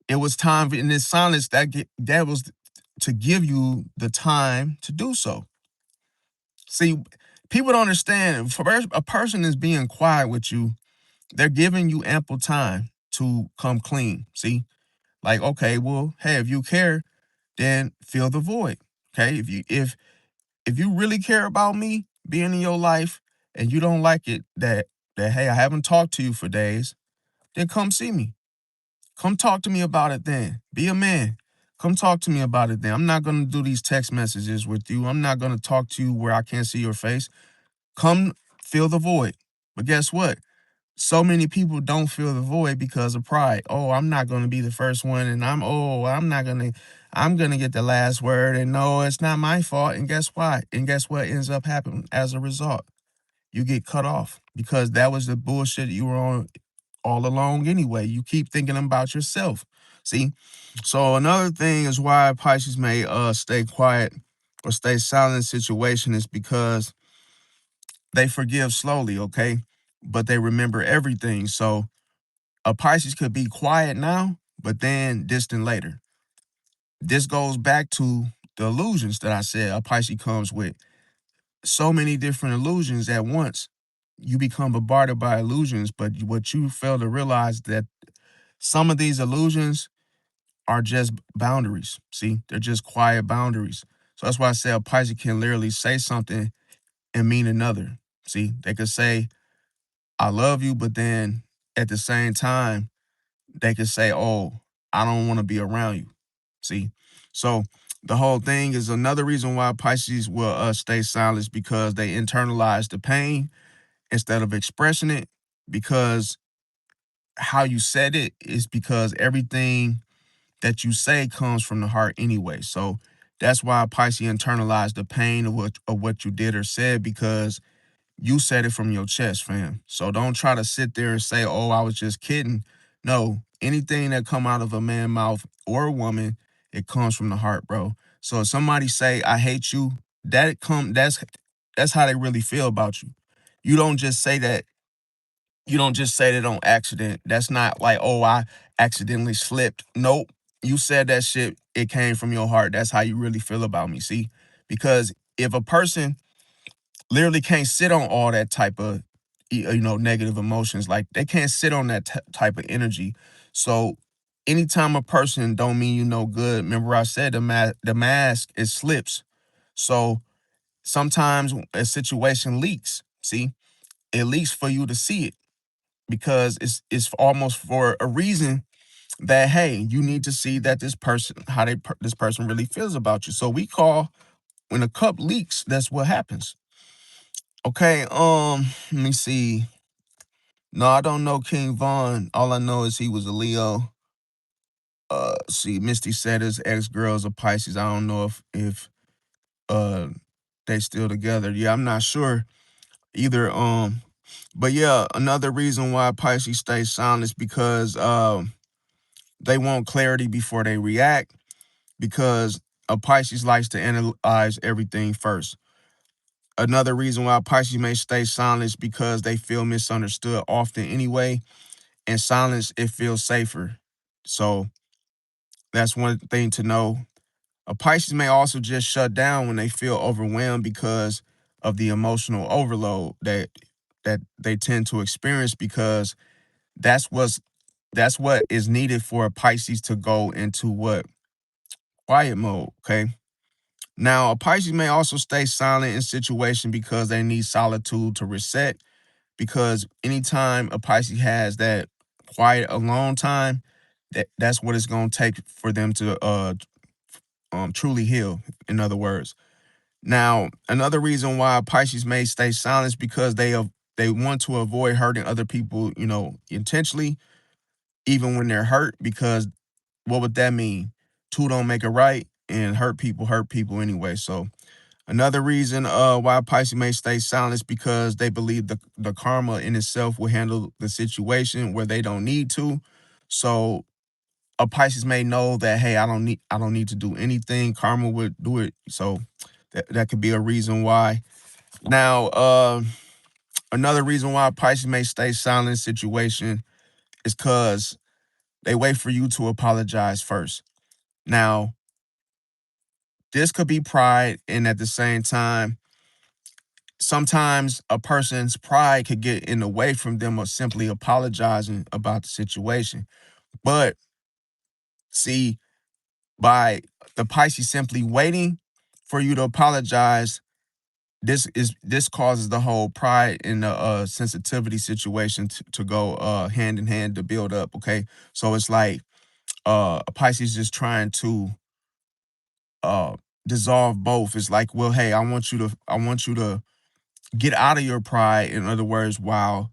it was time in this silence that was to give you the time to do so. See, people don't understand. For a person is being quiet with you, they're giving you ample time to come clean. See, like okay, well, hey, if you care, then fill the void. Okay, if you really care about me being in your life and you don't like it that hey, I haven't talked to you for days, then come see me. Come talk to me about it then. Be a man. Come talk to me about it then. I'm not going to do these text messages with you. I'm not going to talk to you where I can't see your face. Come fill the void. But guess what? So many people don't fill the void because of pride. Oh, I'm not going to be the first one and I'm going to get the last word and no, it's not my fault. And guess why? And guess what ends up happening as a result? You get cut off because that was the bullshit you were on all along anyway. You keep thinking about yourself. See? So another thing is why Pisces may stay quiet or stay silent in situation is because they forgive slowly, okay? But they remember everything. So A Pisces could be quiet now, but then distant later. This goes back to the illusions that I said a Pisces comes with. So many different illusions at once. You become bombarded by illusions, but what you fail to realize that some of these illusions are just boundaries. See, they're just quiet boundaries. So that's why I say a Pisces can literally say something and mean another. See, they could say, I love you, but then at the same time, they could say, oh, I don't want to be around you. See, so the whole thing is another reason why Pisces will stay silent is because they internalize the pain instead of expressing it, because how you said it is because everything that you say comes from the heart anyway. So that's why Pisces internalized the pain of what you did or said, because you said it from your chest, fam. So don't try to sit there and say, oh, I was just kidding. No, anything that come out of a man's mouth or a woman, it comes from the heart, bro. So if somebody say, I hate you, that's how they really feel about you. You don't just say that, you don't just say that on accident. That's not like, oh, I accidentally slipped. Nope. You said that shit, it came from your heart. That's how you really feel about me. See? Because if a person literally can't sit on all that type of negative emotions, like they can't sit on that type of energy. So anytime a person don't mean you no good, remember I said the mask, it slips. So sometimes a situation leaks. See, it leaks for you to see it, because it's almost for a reason that, hey, you need to see that this person, how this person really feels about you. So we call, when a cup leaks, that's what happens. Okay, let me see. No, I don't know King Von. All I know is he was a Leo. See, Misty said his ex-girl's a Pisces. I don't know if uh they still together. Yeah, I'm not sure either. But yeah, another reason why Pisces stays silent is because they want clarity before they react, because a Pisces likes to analyze everything first. Another reason why Pisces may stay silent is because they feel misunderstood often anyway. And silence, it feels safer. So that's one thing to know. A Pisces may also just shut down when they feel overwhelmed because of the emotional overload that they tend to experience, because that's what's that's what is needed for a Pisces to go into what, quiet mode. Okay. Now, a Pisces may also stay silent in situation because they need solitude to reset, because anytime a Pisces has that quiet alone time, that's what it's going to take for them to truly heal, in other words. Now, another reason why Pisces may stay silent is because they want to avoid hurting other people, intentionally, even when they're hurt, because what would that mean? Two don't make a right, and hurt people anyway. So another reason why Pisces may stay silent is because they believe the karma in itself will handle the situation where they don't need to. So a Pisces may know that, hey, I don't need to do anything. Karma would do it. So that could be a reason why. Now, another reason why Pisces may stay silent in situation is because they wait for you to apologize first. Now, this could be pride, and at the same time, sometimes a person's pride could get in the way from them of simply apologizing about the situation. But see, by the Pisces simply waiting for you to apologize, this causes the whole pride and the sensitivity situation to go hand in hand to build up. Okay, so it's like a Pisces just trying to uh dissolve both. It's like, well, hey, I want you to get out of your pride, in other words, while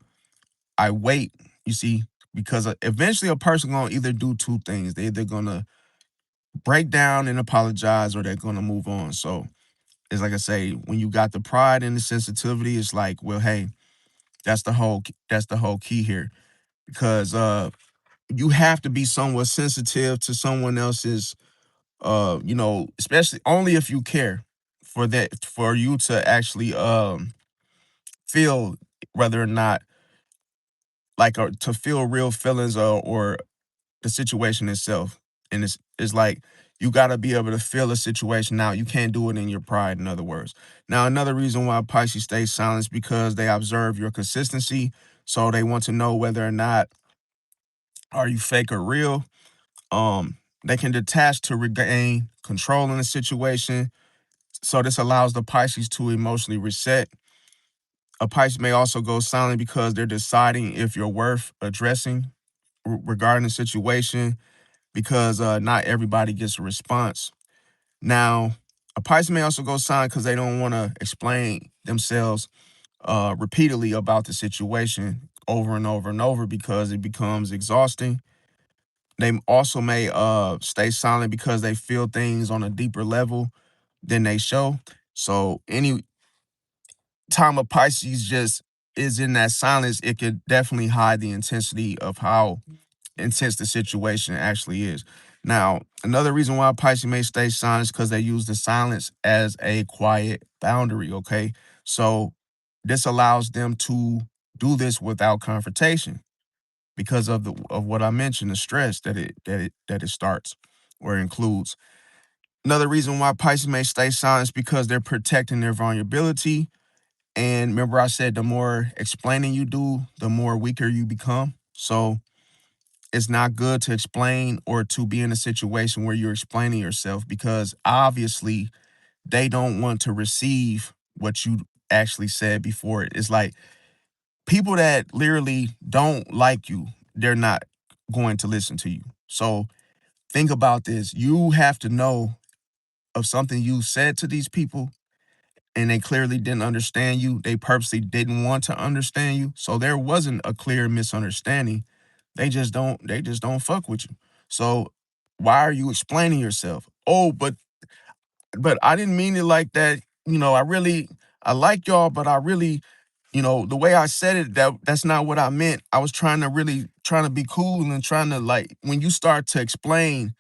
I wait, you see, because eventually a person gonna either do two things. They either gonna break down and apologize, or they're gonna move on. So it's like I say, when you got the pride and the sensitivity, it's like, well, hey, that's the whole key here, because you have to be somewhat sensitive to someone else's especially only if you care, for you to actually feel whether or not, like to feel real feelings or the situation itself. And it's like you got to be able to feel a situation out. You can't do it in your pride, in other words. Now, another reason why Pisces stays silent is because they observe your consistency. So they want to know whether or not are you fake or real. They can detach to regain control in the situation. So this allows the Pisces to emotionally reset. A Pisces may also go silent because they're deciding if you're worth addressing regarding the situation because not everybody gets a response. Now, a Pisces may also go silent because they don't want to explain themselves repeatedly about the situation over and over and over because it becomes exhausting. They also may stay silent because they feel things on a deeper level than they show. So any time a Pisces just is in that silence, it could definitely hide the intensity of how intense the situation actually is. Now, another reason why Pisces may stay silent is because they use the silence as a quiet boundary. Okay, so this allows them to do this without confrontation because of the of what I mentioned, the stress that it starts or includes. Another reason why Pisces may stay silent is because they're protecting their vulnerability. And remember, I said the more explaining you do, the more weaker you become. So it's not good to explain or to be in a situation where you're explaining yourself because obviously they don't want to receive what you actually said before it. It's like people that literally don't like you, they're not going to listen to you. So think about this. You have to know of something you said to these people and they clearly didn't understand you. They purposely didn't want to understand you. So there wasn't a clear misunderstanding. They just don't fuck with you. So why are you explaining yourself? Oh, but I didn't mean it like that. I like y'all, but I really, the way I said it, that's not what I meant. I was trying to be cool and trying to like when you start to explain,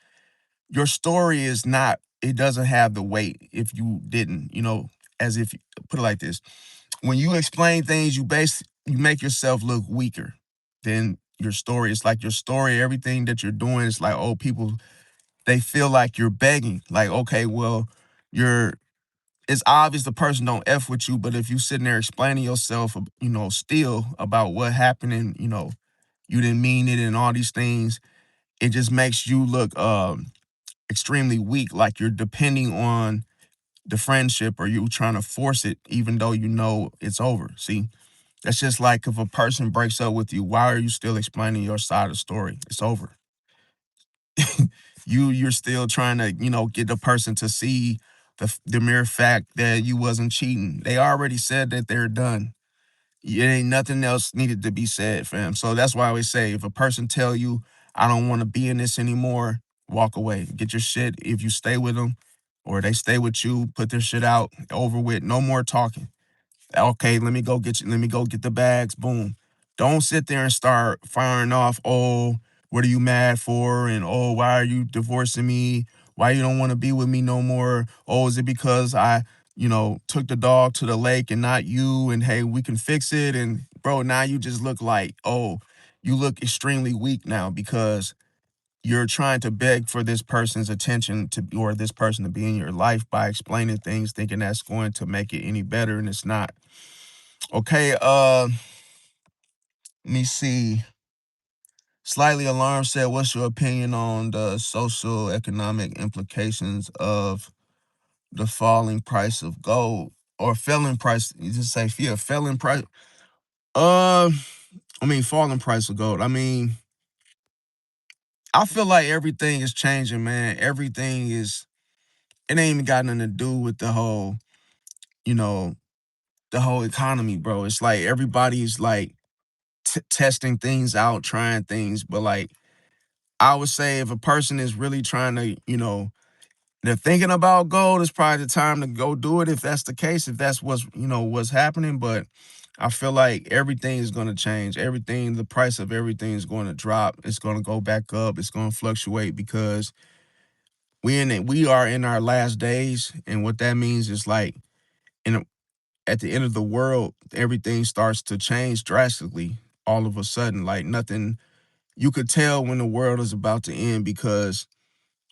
your story is not, it doesn't have the weight if you didn't, as if put it like this. When you explain things, you make yourself look weaker than your story. It's like your story, everything that you're doing, it's like, oh, people, they feel like you're begging. Like, okay, well, you're it's obvious the person don't F with you, but if you sitting there explaining yourself, still about what happened and, you didn't mean it and all these things, it just makes you look extremely weak, like you're depending on the friendship or you trying to force it even though you know it's over. See, that's just like if a person breaks up with you, why are you still explaining your side of the story? It's over. You're still trying to, get the person to see the mere fact that you wasn't cheating. They already said that they're done. It ain't nothing else needed to be said, fam. So that's why I always say if a person tell you, I don't want to be in this anymore, walk away. Get your shit. If you stay with them or they stay with you, put their shit out, over with. No more talking. Okay, let me go get the bags. Boom. Don't sit there and start firing off, oh, what are you mad for? And oh, why are you divorcing me? Why you don't want to be with me no more? Oh, is it because I, took the dog to the lake and not you? And hey, we can fix it. And bro, now you just look like, oh, you look extremely weak now because you're trying to beg for this person's attention to or this person to be in your life by explaining things, thinking that's going to make it any better, and it's not. Okay, let me see. Slightly Alarmed said, what's your opinion on the social economic implications of the falling price of gold or falling price? You just say, yeah, falling price. Uh, falling price of gold. I feel like everything is changing, man. It ain't even got nothing to do with you know, the whole economy, bro. It's like everybody's like testing things out, trying things, but like, I would say if a person is really trying to, they're thinking about gold, it's probably the time to go do it if that's the case, if that's what's happening. But I feel like everything is going to change. Everything, the price of everything is going to drop. It's going to go back up. It's going to fluctuate because we are in our last days. And what that means is like in at the end of the world, everything starts to change drastically. all of a sudden. Like nothing, you could tell when the world is about to end because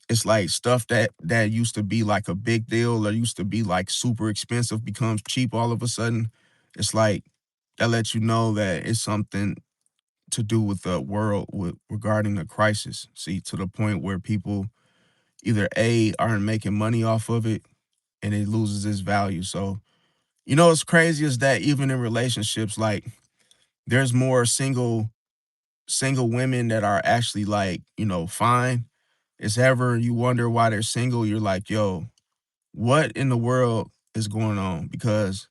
it's like stuff that used to be like a big deal or used to be like super expensive becomes cheap all of a sudden. It's like that lets you know that it's something to do with the world with regarding the crisis. See, to the point where people either A aren't making money off of it and it loses its value. So, what's crazy is that even in relationships, like there's more single women that are actually like, fine. It's ever you wonder why they're single, you're like, yo, what in the world is going on? Because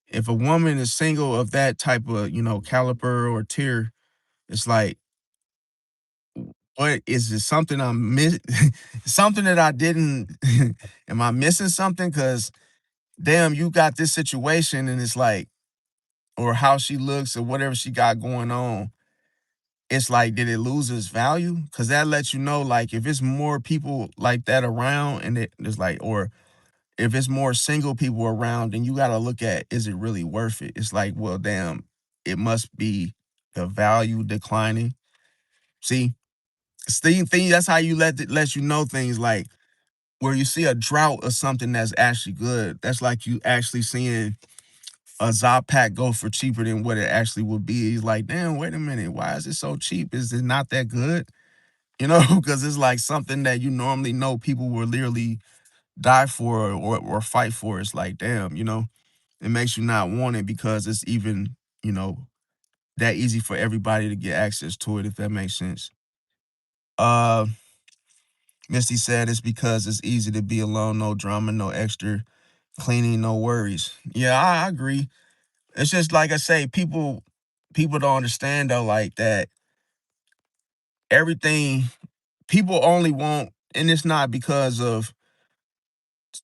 if a woman is single of that type of, caliber or tier, it's like, what is it? Something I'm miss something that I didn't am I missing something? Cause damn, you got this situation and it's like, or how she looks or whatever she got going on, it's like, did it lose its value? Cause that lets you know, like, if it's more people like that around and it's like, or if it's more single people around, then you gotta look at, is it really worth it? It's like, well, damn, it must be the value declining. See, that's how you let you know things like where you see a drought or something that's actually good. That's like you actually seeing a pack go for cheaper than what it actually would be. He's like, damn, wait a minute, why is it so cheap? Is it not that good? Because it's like something that you normally know people will literally die for or fight for. It's like, damn, it makes you not want it because it's even, that easy for everybody to get access to it, if that makes sense. Uh Misty said it's because it's easy to be alone, no drama, no extra cleaning, no worries. Yeah, I agree. It's just like I say, people don't understand though, like that everything people only want, and it's not because of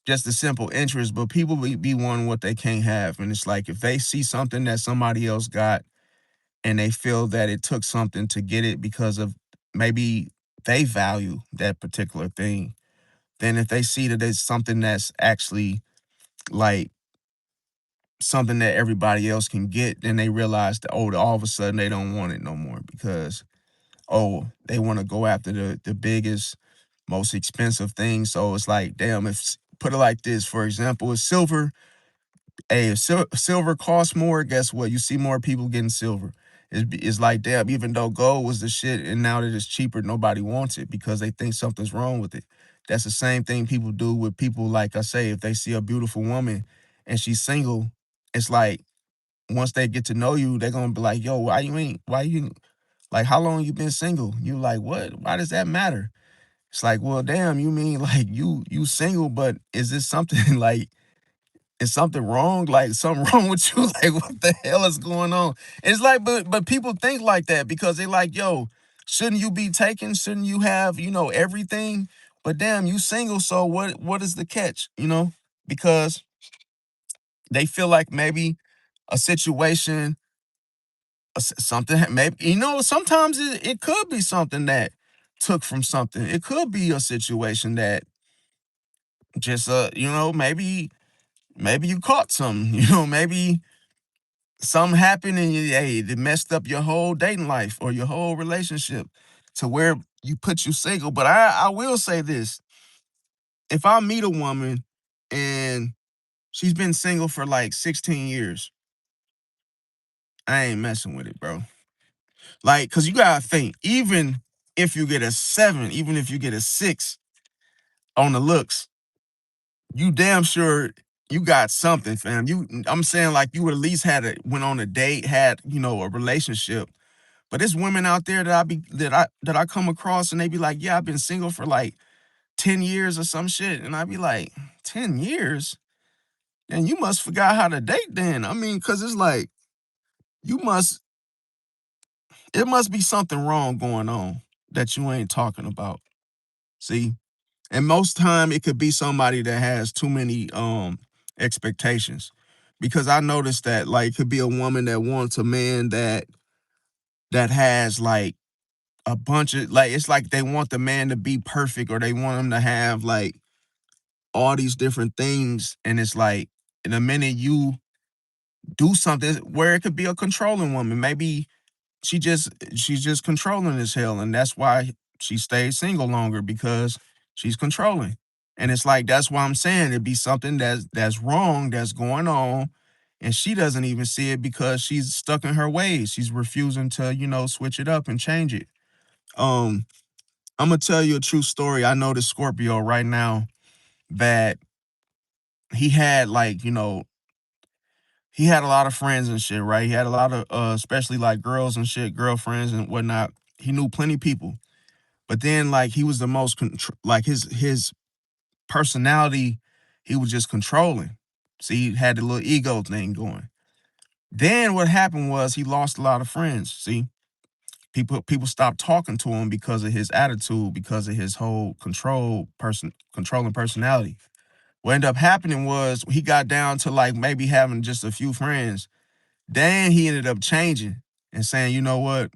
just a simple interest, but people be wanting what they can't have. And it's like if they see something that somebody else got and they feel that it took something to get it because of maybe they value that particular thing, then if they see that it's something that's actually like something that everybody else can get, then they realize that, oh, all of a sudden they don't want it no more because, oh, they want to go after the biggest, most expensive thing. So it's like, damn, if put it like this, for example, if silver, hey, if silver costs more, guess what? You see more people getting silver. It's like, damn, even though gold was the shit and now that it's cheaper, nobody wants it because they think something's wrong with it. That's the same thing people do with people, like I say, if they see a beautiful woman and she's single, it's like, once they get to know you, they're gonna be like, yo, why you like how long you been single? You like, what? Why does that matter? It's like, well, damn, you mean like you single, but is this something like is something wrong? Like something wrong with you? Like what the hell is going on? It's like, but people think like that because they like, yo, shouldn't you be taken? Shouldn't you have, everything? But damn, you single, so what is the catch? Because they feel like maybe a situation, something maybe, sometimes it could be something that took from something. It could be a situation that just maybe you caught something, maybe something happened and hey, it messed up your whole dating life or your whole relationship to where you put you single. But I will say this. If I meet a woman and she's been single for like 16 years, I ain't messing with it, bro. Like, cause you gotta think, even if you get a 7, even if you get a 6 on the looks, you damn sure you got something, fam. I'm saying like you would at least went on a date, had, a relationship. But there's women out there that I come across and they be like, yeah, I've been single for like 10 years or some shit. And I be like, 10 years? Then you must forgot how to date then. I mean, cause it's like you must it must be something wrong going on that you ain't talking about. See? And most time it could be somebody that has too many expectations. Because I noticed that like it could be a woman that wants a man that has like a bunch of like it's like they want the man to be perfect or they want him to have like all these different things. And it's like in a minute you do something where it could be a controlling woman. Maybe she's just controlling as hell, and that's why she stays single longer, because she's controlling. And it's like, that's why I'm saying it'd be something that's wrong, that's going on, and she doesn't even see it because she's stuck in her ways. She's refusing to, switch it up and change it. Um, I'm gonna tell you a true story. I know this Scorpio right now that he had, like, he had a lot of friends and shit, right? He had a lot of especially like girls and shit, girlfriends and whatnot. He knew plenty of people. But then, like, he was the most like his personality, he was just controlling. See, he had the little ego thing going. Then what happened was he lost a lot of friends. See, people stopped talking to him because of his attitude, because of his whole controlling personality. What ended up happening was he got down to like maybe having just a few friends. Then he ended up changing and saying, you know what,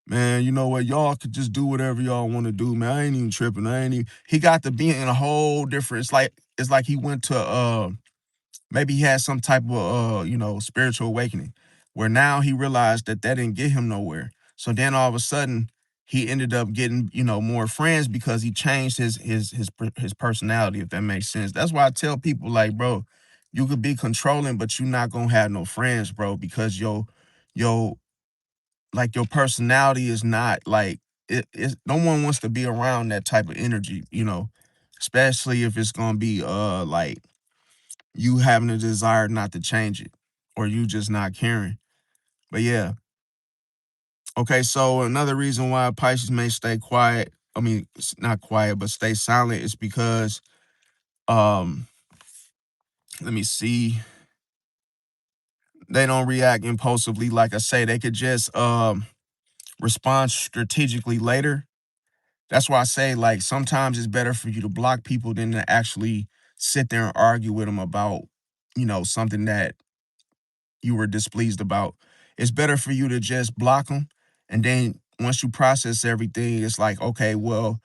man, you know what, y'all could just do whatever y'all want to do, man. I ain't even tripping. I ain't even. He got to be in a whole different. It's like he went to maybe he had some type of spiritual awakening, where now he realized that didn't get him nowhere. So then all of a sudden he ended up getting more friends because he changed his personality, if that makes sense. That's why I tell people, like, bro, you could be controlling, but you're not gonna have no friends, bro, because your like your personality is not like no one wants to be around that type of energy, especially if it's gonna be like you having a desire not to change it, or you just not caring. But yeah. Okay, so another reason why Pisces may stay quiet, I mean, not quiet, but stay silent, is because um let me see, they don't react impulsively. Like I say, they could just respond strategically later. That's why I say, like, sometimes it's better for you to block people than to actually sit there and argue with them about, something that you were displeased about. It's better for you to just block them. And then once you process everything, it's like, okay, well,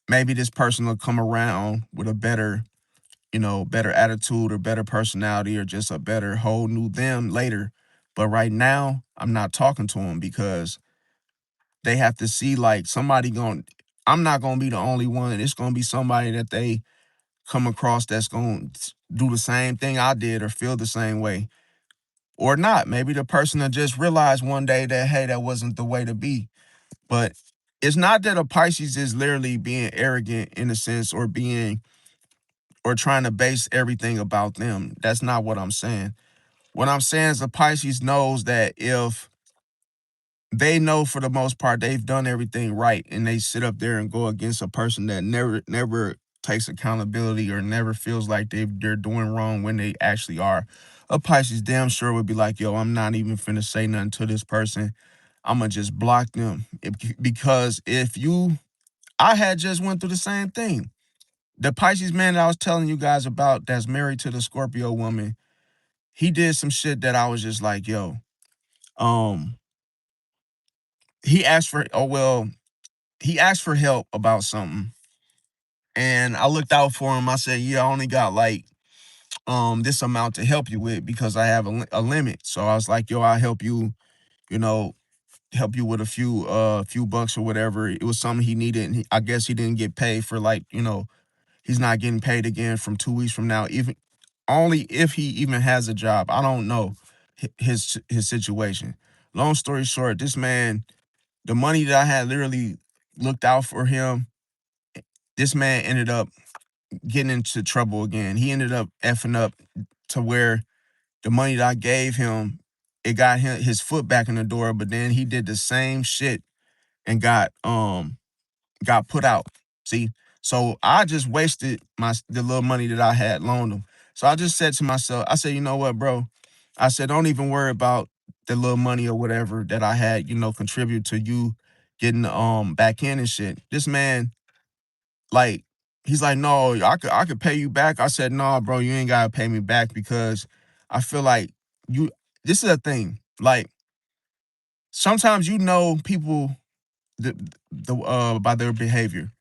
maybe this person will come around with a better attitude or better personality or just a better whole new them later. But right now, I'm not talking to them because they have to see, like, I'm not going to be the only one. It's going to be somebody that they come across that's going to do the same thing I did or feel the same way, or not. Maybe the person will just realize one day that, hey, that wasn't the way to be. But it's not that a Pisces is literally being arrogant in a sense, or trying to base everything about them. That's not what I'm saying. What I'm saying is a Pisces knows that if they know for the most part they've done everything right, and they sit up there and go against a person that never takes accountability or never feels like they're doing wrong when they actually are, a Pisces damn sure would be like, yo, I'm not even finna say nothing to this person. I'm gonna just block them. Because if you I had just went through the same thing. The Pisces man that I was telling you guys about, that's married to the Scorpio woman, he did some shit that I was just like, yo, um he asked for oh well he asked for help about something, and I looked out for him. I said, yeah, I only got like this amount to help you with because I have a limit. So I was like, yo, I'll help you, you know help you with a few bucks or whatever. It was something he needed, and I guess he didn't get paid for, like, he's not getting paid again from 2 weeks from now, even only if he even has a job. I don't know his situation. Long story short, this man, the money that I had literally looked out for him, this man ended up getting into trouble again. He ended up effing up to where the money that I gave him, it got his foot back in the door, but then he did the same shit and got put out. See? So I just wasted the little money that I had loaned him. So I just said to myself, I said, you know what, bro? I said, don't even worry about the little money or whatever that I had, contribute to you getting back in and shit. This man, like, he's like, no, I could pay you back. I said, no, bro, you ain't gotta pay me back because I feel like you this is a thing. Like, sometimes people by their behavior.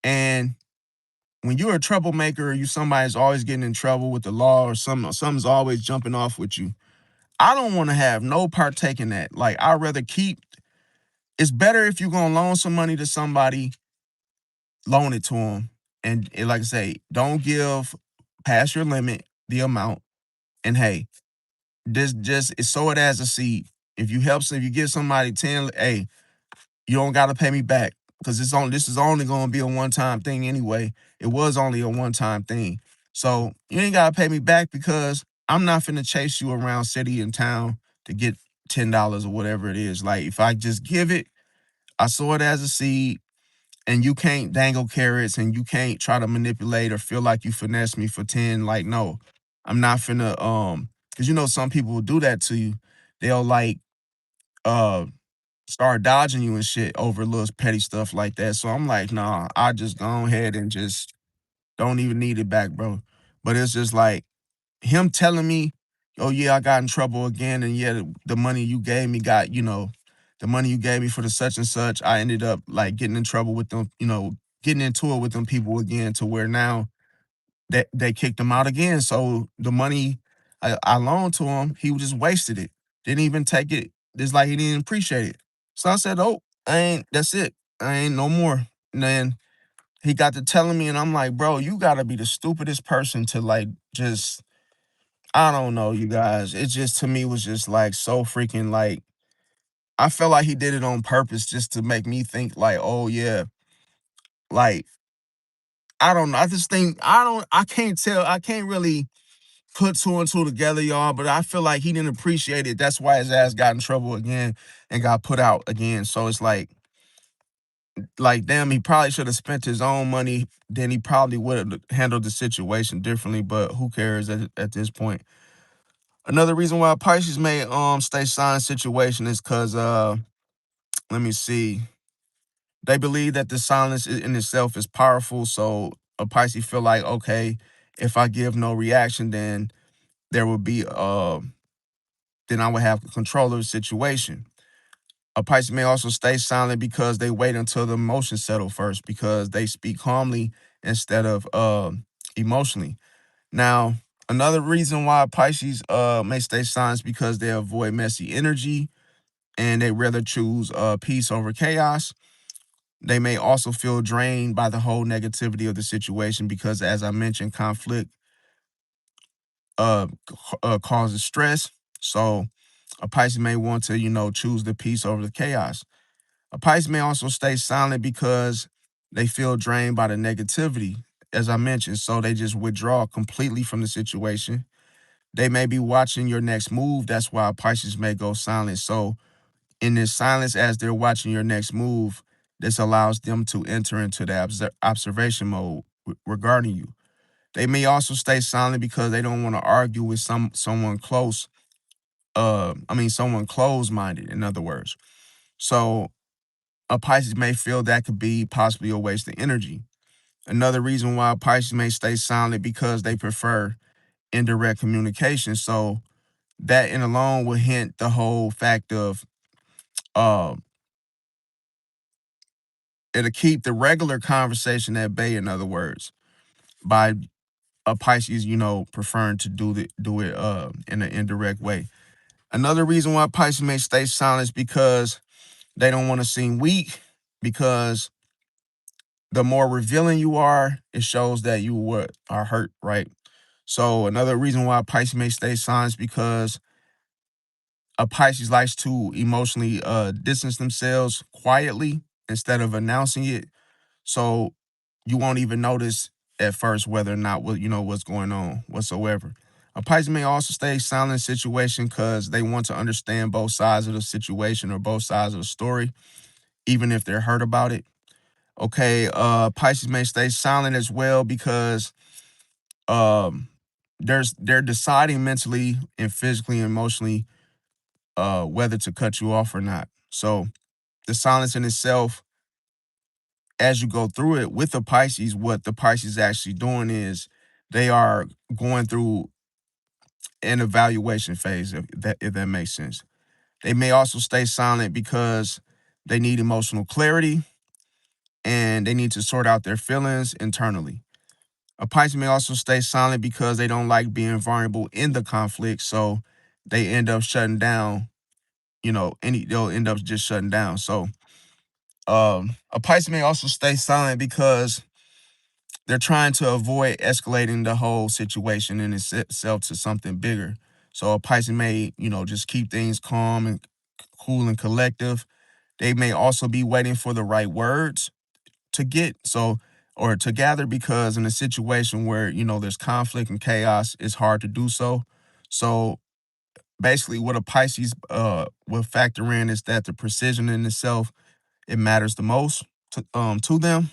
And when you're a troublemaker, or you somebody's always getting in trouble with the law, or something's always jumping off with you, I don't want to have no partake in that. Like, I'd rather keep, it's better if you're gonna loan some money to somebody, loan it to them. And like I say, don't give past your limit the amount. And hey, this just sow it as a seed. If you give somebody 10, hey, you don't gotta pay me back. Cause this is only gonna be a one-time thing anyway. It was only a one-time thing. So you ain't gotta pay me back because I'm not finna chase you around city and town to get $10 or whatever it is. Like, if I just give it, I sow it as a seed, and you can't dangle carrots and you can't try to manipulate or feel like you finesse me for 10. Like, no, I'm not finna because some people will do that to you. They'll like uh start dodging you and shit over little petty stuff like that. So I'm like, nah, I just go ahead and just don't even need it back, bro. But it's just like him telling me, oh yeah, I got in trouble again, and yeah, the money you gave me the money you gave me for the such and such, I ended up like getting in trouble with them, getting into it with them people again, to where now that they kicked him out again. So the money I loaned to him, he just wasted it. Didn't even take it. It's like he didn't appreciate it. So I said, oh, that's it. I ain't no more. And then he got to telling me, and I'm like, bro, you gotta be the stupidest person to like just, I don't know, you guys. It just, to me, was just like so freaking like, I felt like he did it on purpose just to make me think like, oh yeah, like, I don't know. I just think I can't tell. I can't really put two and two together, y'all, but I feel like he didn't appreciate it. That's why his ass got in trouble again and got put out again. So it's like damn, he probably should have spent his own money. Then he probably would have handled the situation differently, but who cares at this point? Another reason why Pisces may stay silent situation is because let me see. They believe that the silence in itself is powerful. So a Pisces feel like, okay, if I give no reaction, then there will be then I would have control of the situation. A Pisces may also stay silent because they wait until the emotions settle first, because they speak calmly instead of emotionally. Now, another reason why Pisces may stay silent is because they avoid messy energy, and they rather choose peace over chaos. They may also feel drained by the whole negativity of the situation because, as I mentioned, conflict causes stress. So a Pisces may want to, choose the peace over the chaos. A Pisces may also stay silent because they feel drained by the negativity, as I mentioned. So they just withdraw completely from the situation. They may be watching your next move. That's why Pisces may go silent. So in this silence, as they're watching your next move, this allows them to enter into the observation mode regarding you. They may also stay silent because they don't want to argue with someone close. Someone closed-minded, in other words. So a Pisces may feel that could be possibly a waste of energy. Another reason why Pisces may stay silent because they prefer indirect communication. So that in alone will hint the whole fact of uh, it'll keep the regular conversation at bay. In other words, by a Pisces, preferring to do it in an indirect way. Another reason why Pisces may stay silent is because they don't want to seem weak, because the more revealing you are, it shows that are hurt, right? So another reason why Pisces may stay silent is because a Pisces likes to emotionally distance themselves quietly instead of announcing it. So you won't even notice at first whether or not what's going on whatsoever. A Pisces may also stay silent in situation because they want to understand both sides of the situation or both sides of the story, even if they're hurt about it. Okay, Pisces may stay silent as well because um they're deciding mentally and physically and emotionally whether to cut you off or not. So the silence in itself, as you go through it with the Pisces, what the Pisces actually doing is they are going through an evaluation phase, if that makes sense. They may also stay silent because they need emotional clarity and they need to sort out their feelings internally. A Pisces may also stay silent because they don't like being vulnerable in the conflict. So they end up shutting down, they'll end up just shutting down. So a Pisces may also stay silent because they're trying to avoid escalating the whole situation in itself to something bigger. So a Pisces may, just keep things calm and cool and collective. They may also be waiting for the right words to get so or to gather, because in a situation where there's conflict and chaos, it's hard to do so. So basically, what a Pisces will factor in is that the precision in itself, it matters the most to them.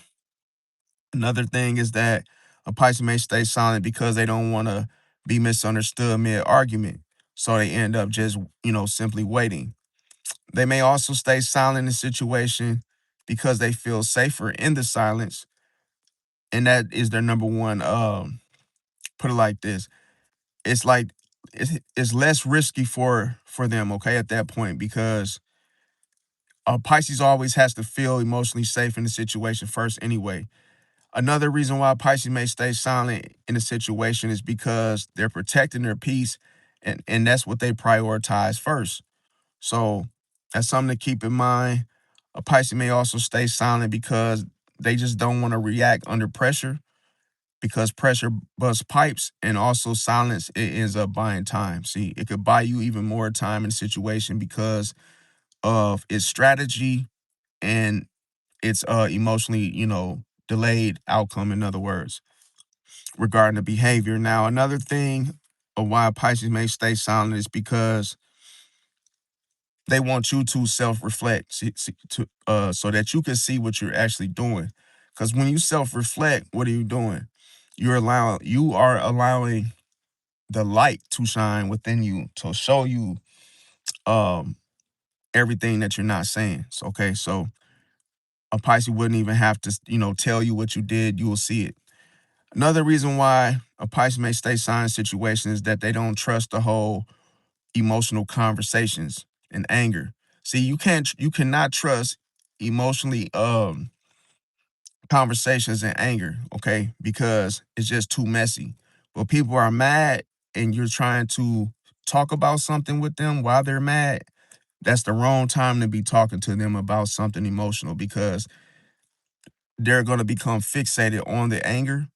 Another thing is that a Pisces may stay silent because they don't want to be misunderstood mid argument. So they end up just, simply waiting. They may also stay silent in a situation because they feel safer in the silence. And that is their number one, put it like this. It's like it's less risky for them, okay, at that point, because Pisces always has to feel emotionally safe in the situation first anyway. Another reason why Pisces may stay silent in a situation is because they're protecting their peace, and that's what they prioritize first. So that's something to keep in mind. A Pisces may also stay silent because they just don't want to react under pressure, because pressure busts pipes, and also silence, it ends up buying time. See, it could buy you even more time in a situation because of its strategy and its emotionally, delayed outcome, in other words, regarding the behavior. Now, another thing of why Pisces may stay silent is because they want you to self-reflect, so that you can see what you're actually doing. Because when you self-reflect, what are you doing? You are allowing the light to shine within you to show you um everything that you're not saying. So, okay, so a Pisces wouldn't even have to, tell you what you did. You will see it. Another reason why a Pisces may stay silent in situations is that they don't trust the whole emotional conversations and anger. See, you cannot trust emotionally conversations and anger, okay? Because it's just too messy. But people are mad and you're trying to talk about something with them while they're mad, that's the wrong time to be talking to them about something emotional, because they're going to become fixated on the anger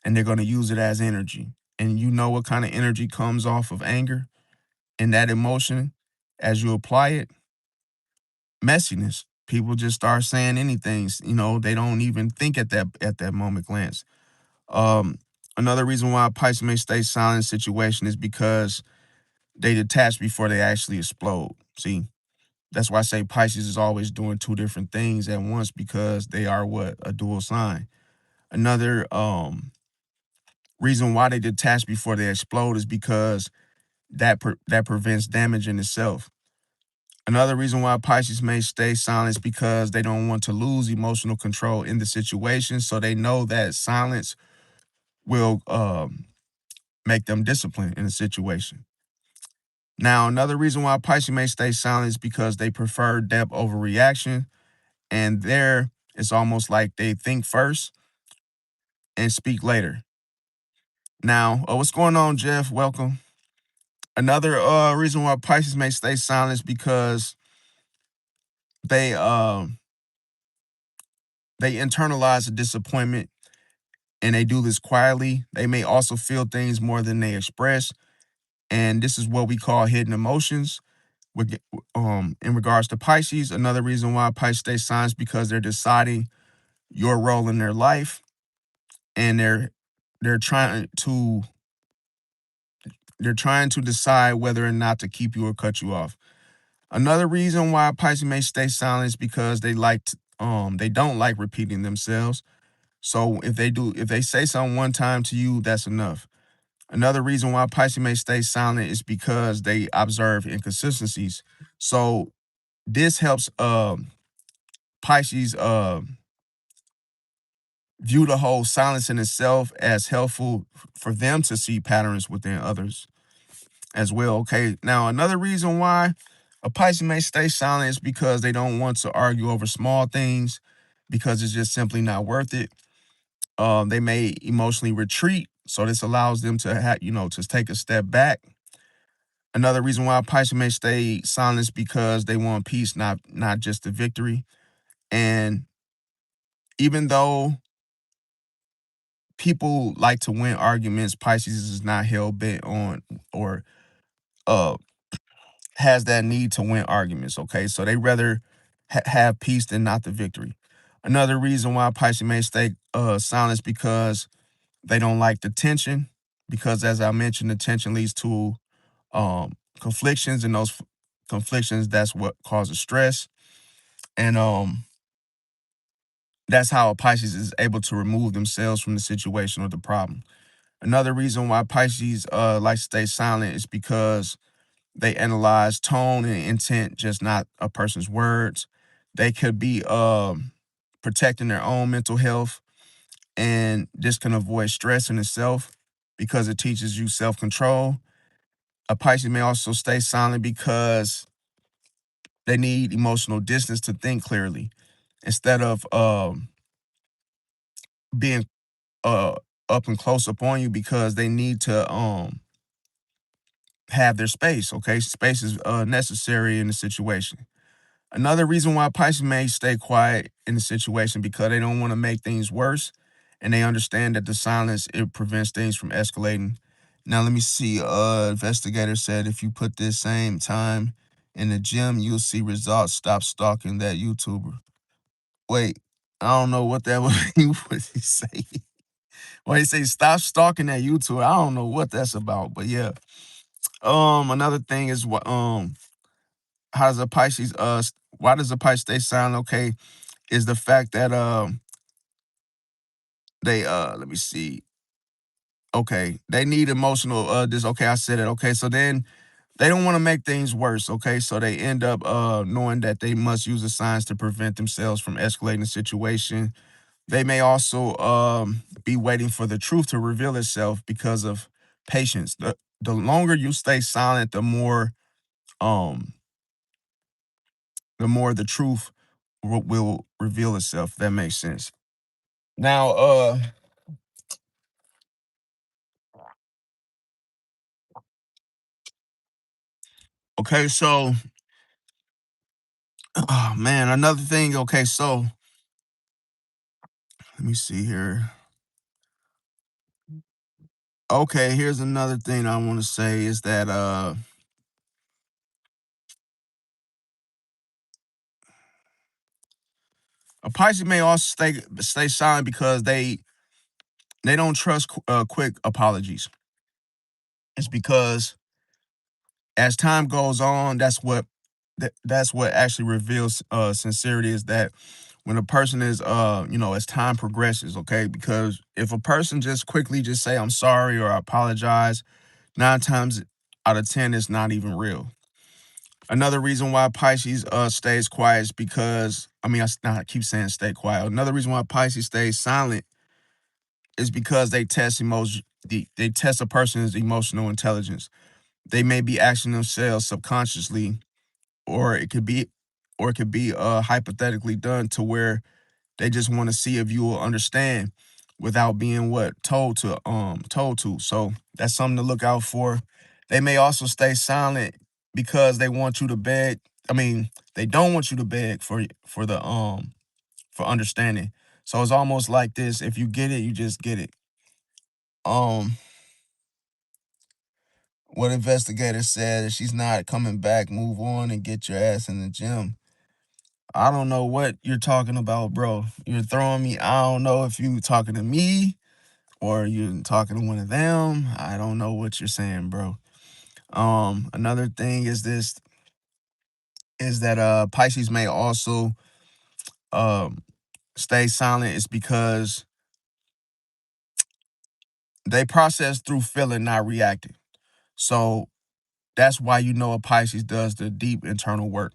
and they're going to use it as energy. And you know what kind of energy comes off of anger and that emotion as you apply it? Messiness. People just start saying anything, they don't even think at that moment glance. Um, Another reason why Pisces may stay silent in situation is because they detach before they actually explode. See, that's why I say Pisces is always doing two different things at once, because they are what? A dual sign. Another reason why they detach before they explode is because that prevents damage in itself. Another reason why Pisces may stay silent is because they don't want to lose emotional control in the situation, so they know that silence will make them disciplined in a situation. Now, another reason why Pisces may stay silent is because they prefer depth over reaction, and there it's almost like they think first and speak later. Now, what's going on, Jeff? Welcome. Another reason why Pisces may stay silent is because they um they internalize a disappointment, and they do this quietly. They may also feel things more than they express, and this is what we call hidden emotions. In regards to Pisces, another reason why Pisces stay silent is because they're deciding your role in their life, and they're trying to they're trying to decide whether or not to keep you or cut you off. Another reason why Pisces may stay silent is because they don't like repeating themselves. So if they say something one time to you, that's enough. Another reason why Pisces may stay silent is because they observe inconsistencies. So this helps Pisces view the whole silence in itself as helpful for them to see patterns within others as well. Okay. Now, another reason why a Pisces may stay silent is because they don't want to argue over small things, because it's just simply not worth it. They may emotionally retreat. So this allows them to to take a step back. Another reason why Pisces may stay silent is because they want peace, not just the victory. And even though people like to win arguments, Pisces is not hell bent on or uh has that need to win arguments. Okay, so they rather have peace than not the victory. Another reason why Pisces may stay silent is because they don't like the tension. Because as I mentioned, the tension leads to conflictions, and those conflictions, that's what causes stress. And that's how a Pisces is able to remove themselves from the situation or the problem. Another reason why Pisces like to stay silent is because they analyze tone and intent, just not a person's words. They could be protecting their own mental health, and this can avoid stress in itself because it teaches you self-control. A Pisces may also stay silent because they need emotional distance to think clearly instead of being uh up and close upon you, because they need to have their space. Okay, space is necessary in the situation. Another reason why Pisces may stay quiet in the situation because they don't want to make things worse, and they understand that the silence, it prevents things from escalating. Now let me see. Investigator said if you put this same time in the gym, you'll see results. Stop stalking that YouTuber. Wait, I don't know what that was. What he say? Well, he say stop stalking that YouTuber. I don't know what that's about, but yeah. Another thing is what how does a Pisces why does a Pisces stay silent? Okay, is the fact that they let me see. Okay, they need emotional this okay, I said it. Okay, so then they don't want to make things worse, okay? So they end up knowing that they must use the signs to prevent themselves from escalating the situation. They may also be waiting for the truth to reveal itself because of patience. The longer you stay silent, um the more the truth will reveal itself. If that makes sense. Now, okay, so oh man, another thing. Okay, so let me see here. Okay, here's another thing I want to say is that a Pisces may also stay silent because they don't trust quick apologies. It's because as time goes on, that's what actually reveals sincerity, is that when a person is as time progresses, okay? Because if a person just quickly just say I'm sorry or I apologize, 9 times out of 10 it's not even real. Another reason why Pisces stays quiet is because I keep saying stay quiet. Another reason why Pisces stays silent is because they test a person's emotional intelligence. They may be asking themselves subconsciously, or it could be hypothetically done to where they just want to see if you will understand without being what told to. So that's something to look out for. They may also stay silent because they want you to beg. I mean, they don't want you to beg for understanding. So it's almost like this: if you get it, you just get it. Um, what investigator said, if she's not coming back, move on and get your ass in the gym. I don't know what you're talking about, bro. You're throwing me. I don't know if you talking to me or you're talking to one of them. I don't know what you're saying, bro. Another thing is that Pisces may also um stay silent is because they process through feeling, not reacting. So that's why a Pisces does the deep internal work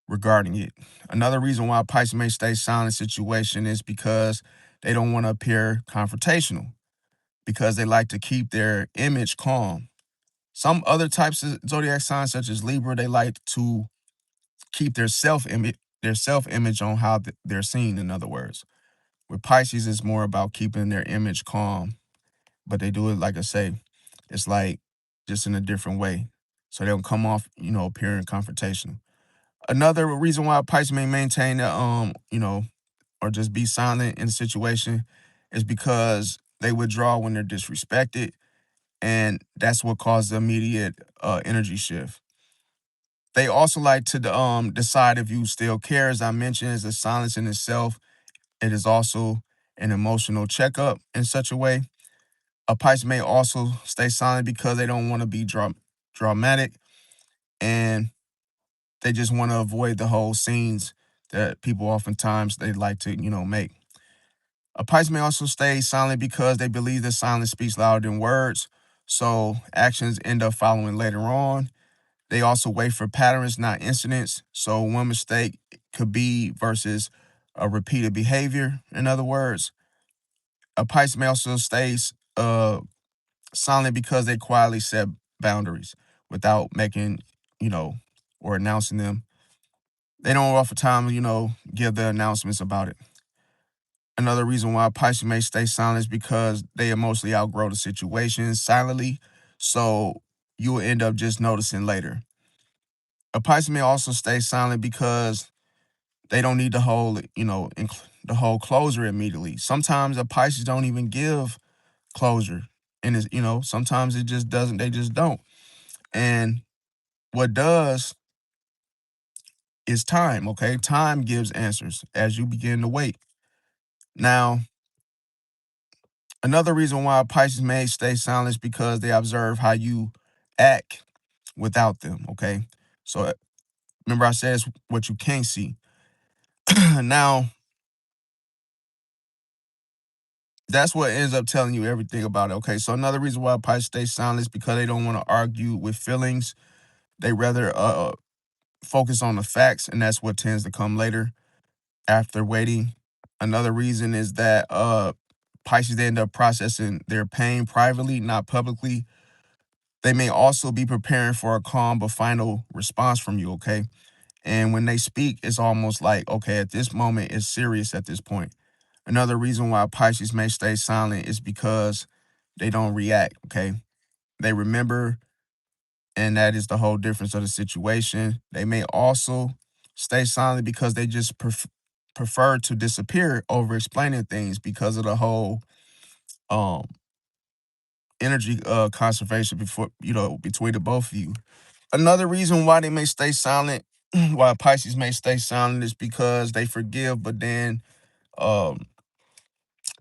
regarding it. Another reason why Pisces may stay silent in situation is because they don't want to appear confrontational, because they like to keep their image calm. Some other types of zodiac signs, such as Libra, they like to keep their self image on how they're seen. In other words, with Pisces, it's more about keeping their image calm, but they do it like I say, it's like just in a different way. So they don't come off, appearing confrontational. Another reason why Pisces may maintain that, or just be silent in a situation is because they withdraw when they're disrespected, and that's what causes the immediate energy shift. They also like to decide if you still care. As I mentioned, as a silence in itself, it is also an emotional checkup in such a way. A Pisces may also stay silent because they don't want to be dramatic, and they just want to avoid the whole scenes that people oftentimes they like to, make. A Pisces may also stay silent because they believe that silence speaks louder than words, so actions end up following later on. They also wait for patterns, not incidents. So one mistake could be versus a repeated behavior. In other words, a Pisces may also stay uh, silent because they quietly set boundaries without making, you know, or announcing them. They don't oftentimes, give the announcements about it. Another reason why Pisces may stay silent is because they emotionally outgrow the situation silently. So you will end up just noticing later. A Pisces may also stay silent because they don't need the whole, the whole closure immediately. Sometimes a Pisces don't even give closure. And it's, sometimes it just doesn't, they just don't. And what does is time, okay? Time gives answers as you begin to wait. Now, another reason why Pisces may stay silent is because they observe how you act without them, okay? So remember I said it's what you can't see. Now, that's what ends up telling you everything about it. Okay, so another reason why Pisces stay silent is because they don't want to argue with feelings. They rather focus on the facts, and that's what tends to come later after waiting. Another reason is that Pisces they end up processing their pain privately, not publicly. They may also be preparing for a calm but final response from you. Okay, and when they speak, it's almost like okay, at this moment, it's serious. At this point. Another reason why Pisces may stay silent is because they don't react, okay? They remember, and that is the whole difference of the situation. They may also stay silent because they just prefer to disappear over explaining things because of the whole um energy conservation before between the both of you. Another reason why they may stay silent, why Pisces may stay silent is because they forgive but then um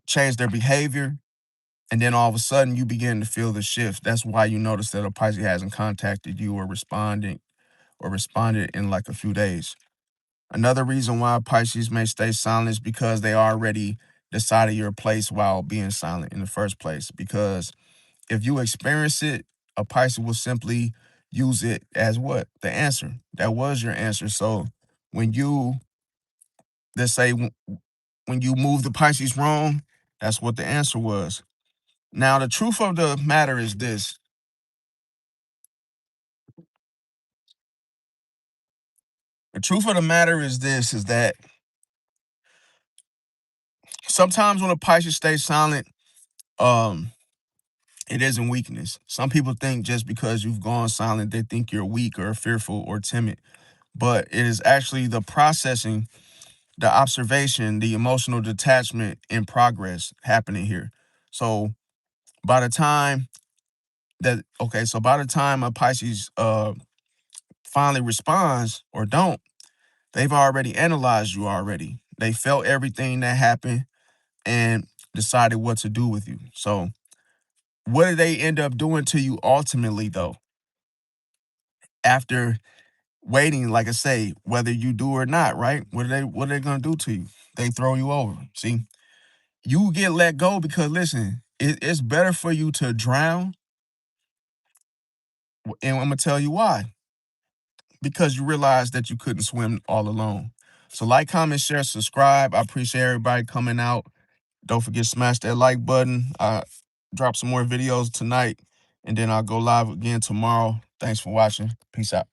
change their behavior. And then all of a sudden you begin to feel the shift. That's why you notice that a Pisces hasn't contacted you or responded in like a few days. Another reason why Pisces may stay silent is because they already decided your place while being silent in the first place. Because if you experience it, a Pisces will simply use it as what? The answer. That was your answer. So when you, let's say, when you move the Pisces wrong, that's what the answer was. Now, the truth of the matter is this. The truth of the matter is this, is that sometimes when a Pisces stays silent, um, it isn't weakness. Some people think just because you've gone silent, they think you're weak or fearful or timid. But it is actually the processing, the observation, the emotional detachment in progress happening here. So by the time by the time a Pisces finally responds or don't, they've already analyzed you already. They felt everything that happened and decided what to do with you. So, what do they end up doing to you ultimately, though? After waiting, like I say, whether you do or not, right? What are they gonna do to you? They throw you over. See, you get let go because listen, it's better for you to drown, and I'm gonna tell you why. Because you realize that you couldn't swim all alone. So, like, comment, share, subscribe. I appreciate everybody coming out. Don't forget to smash that like button. Drop some more videos tonight, and then I'll go live again tomorrow. Thanks for watching. Peace out.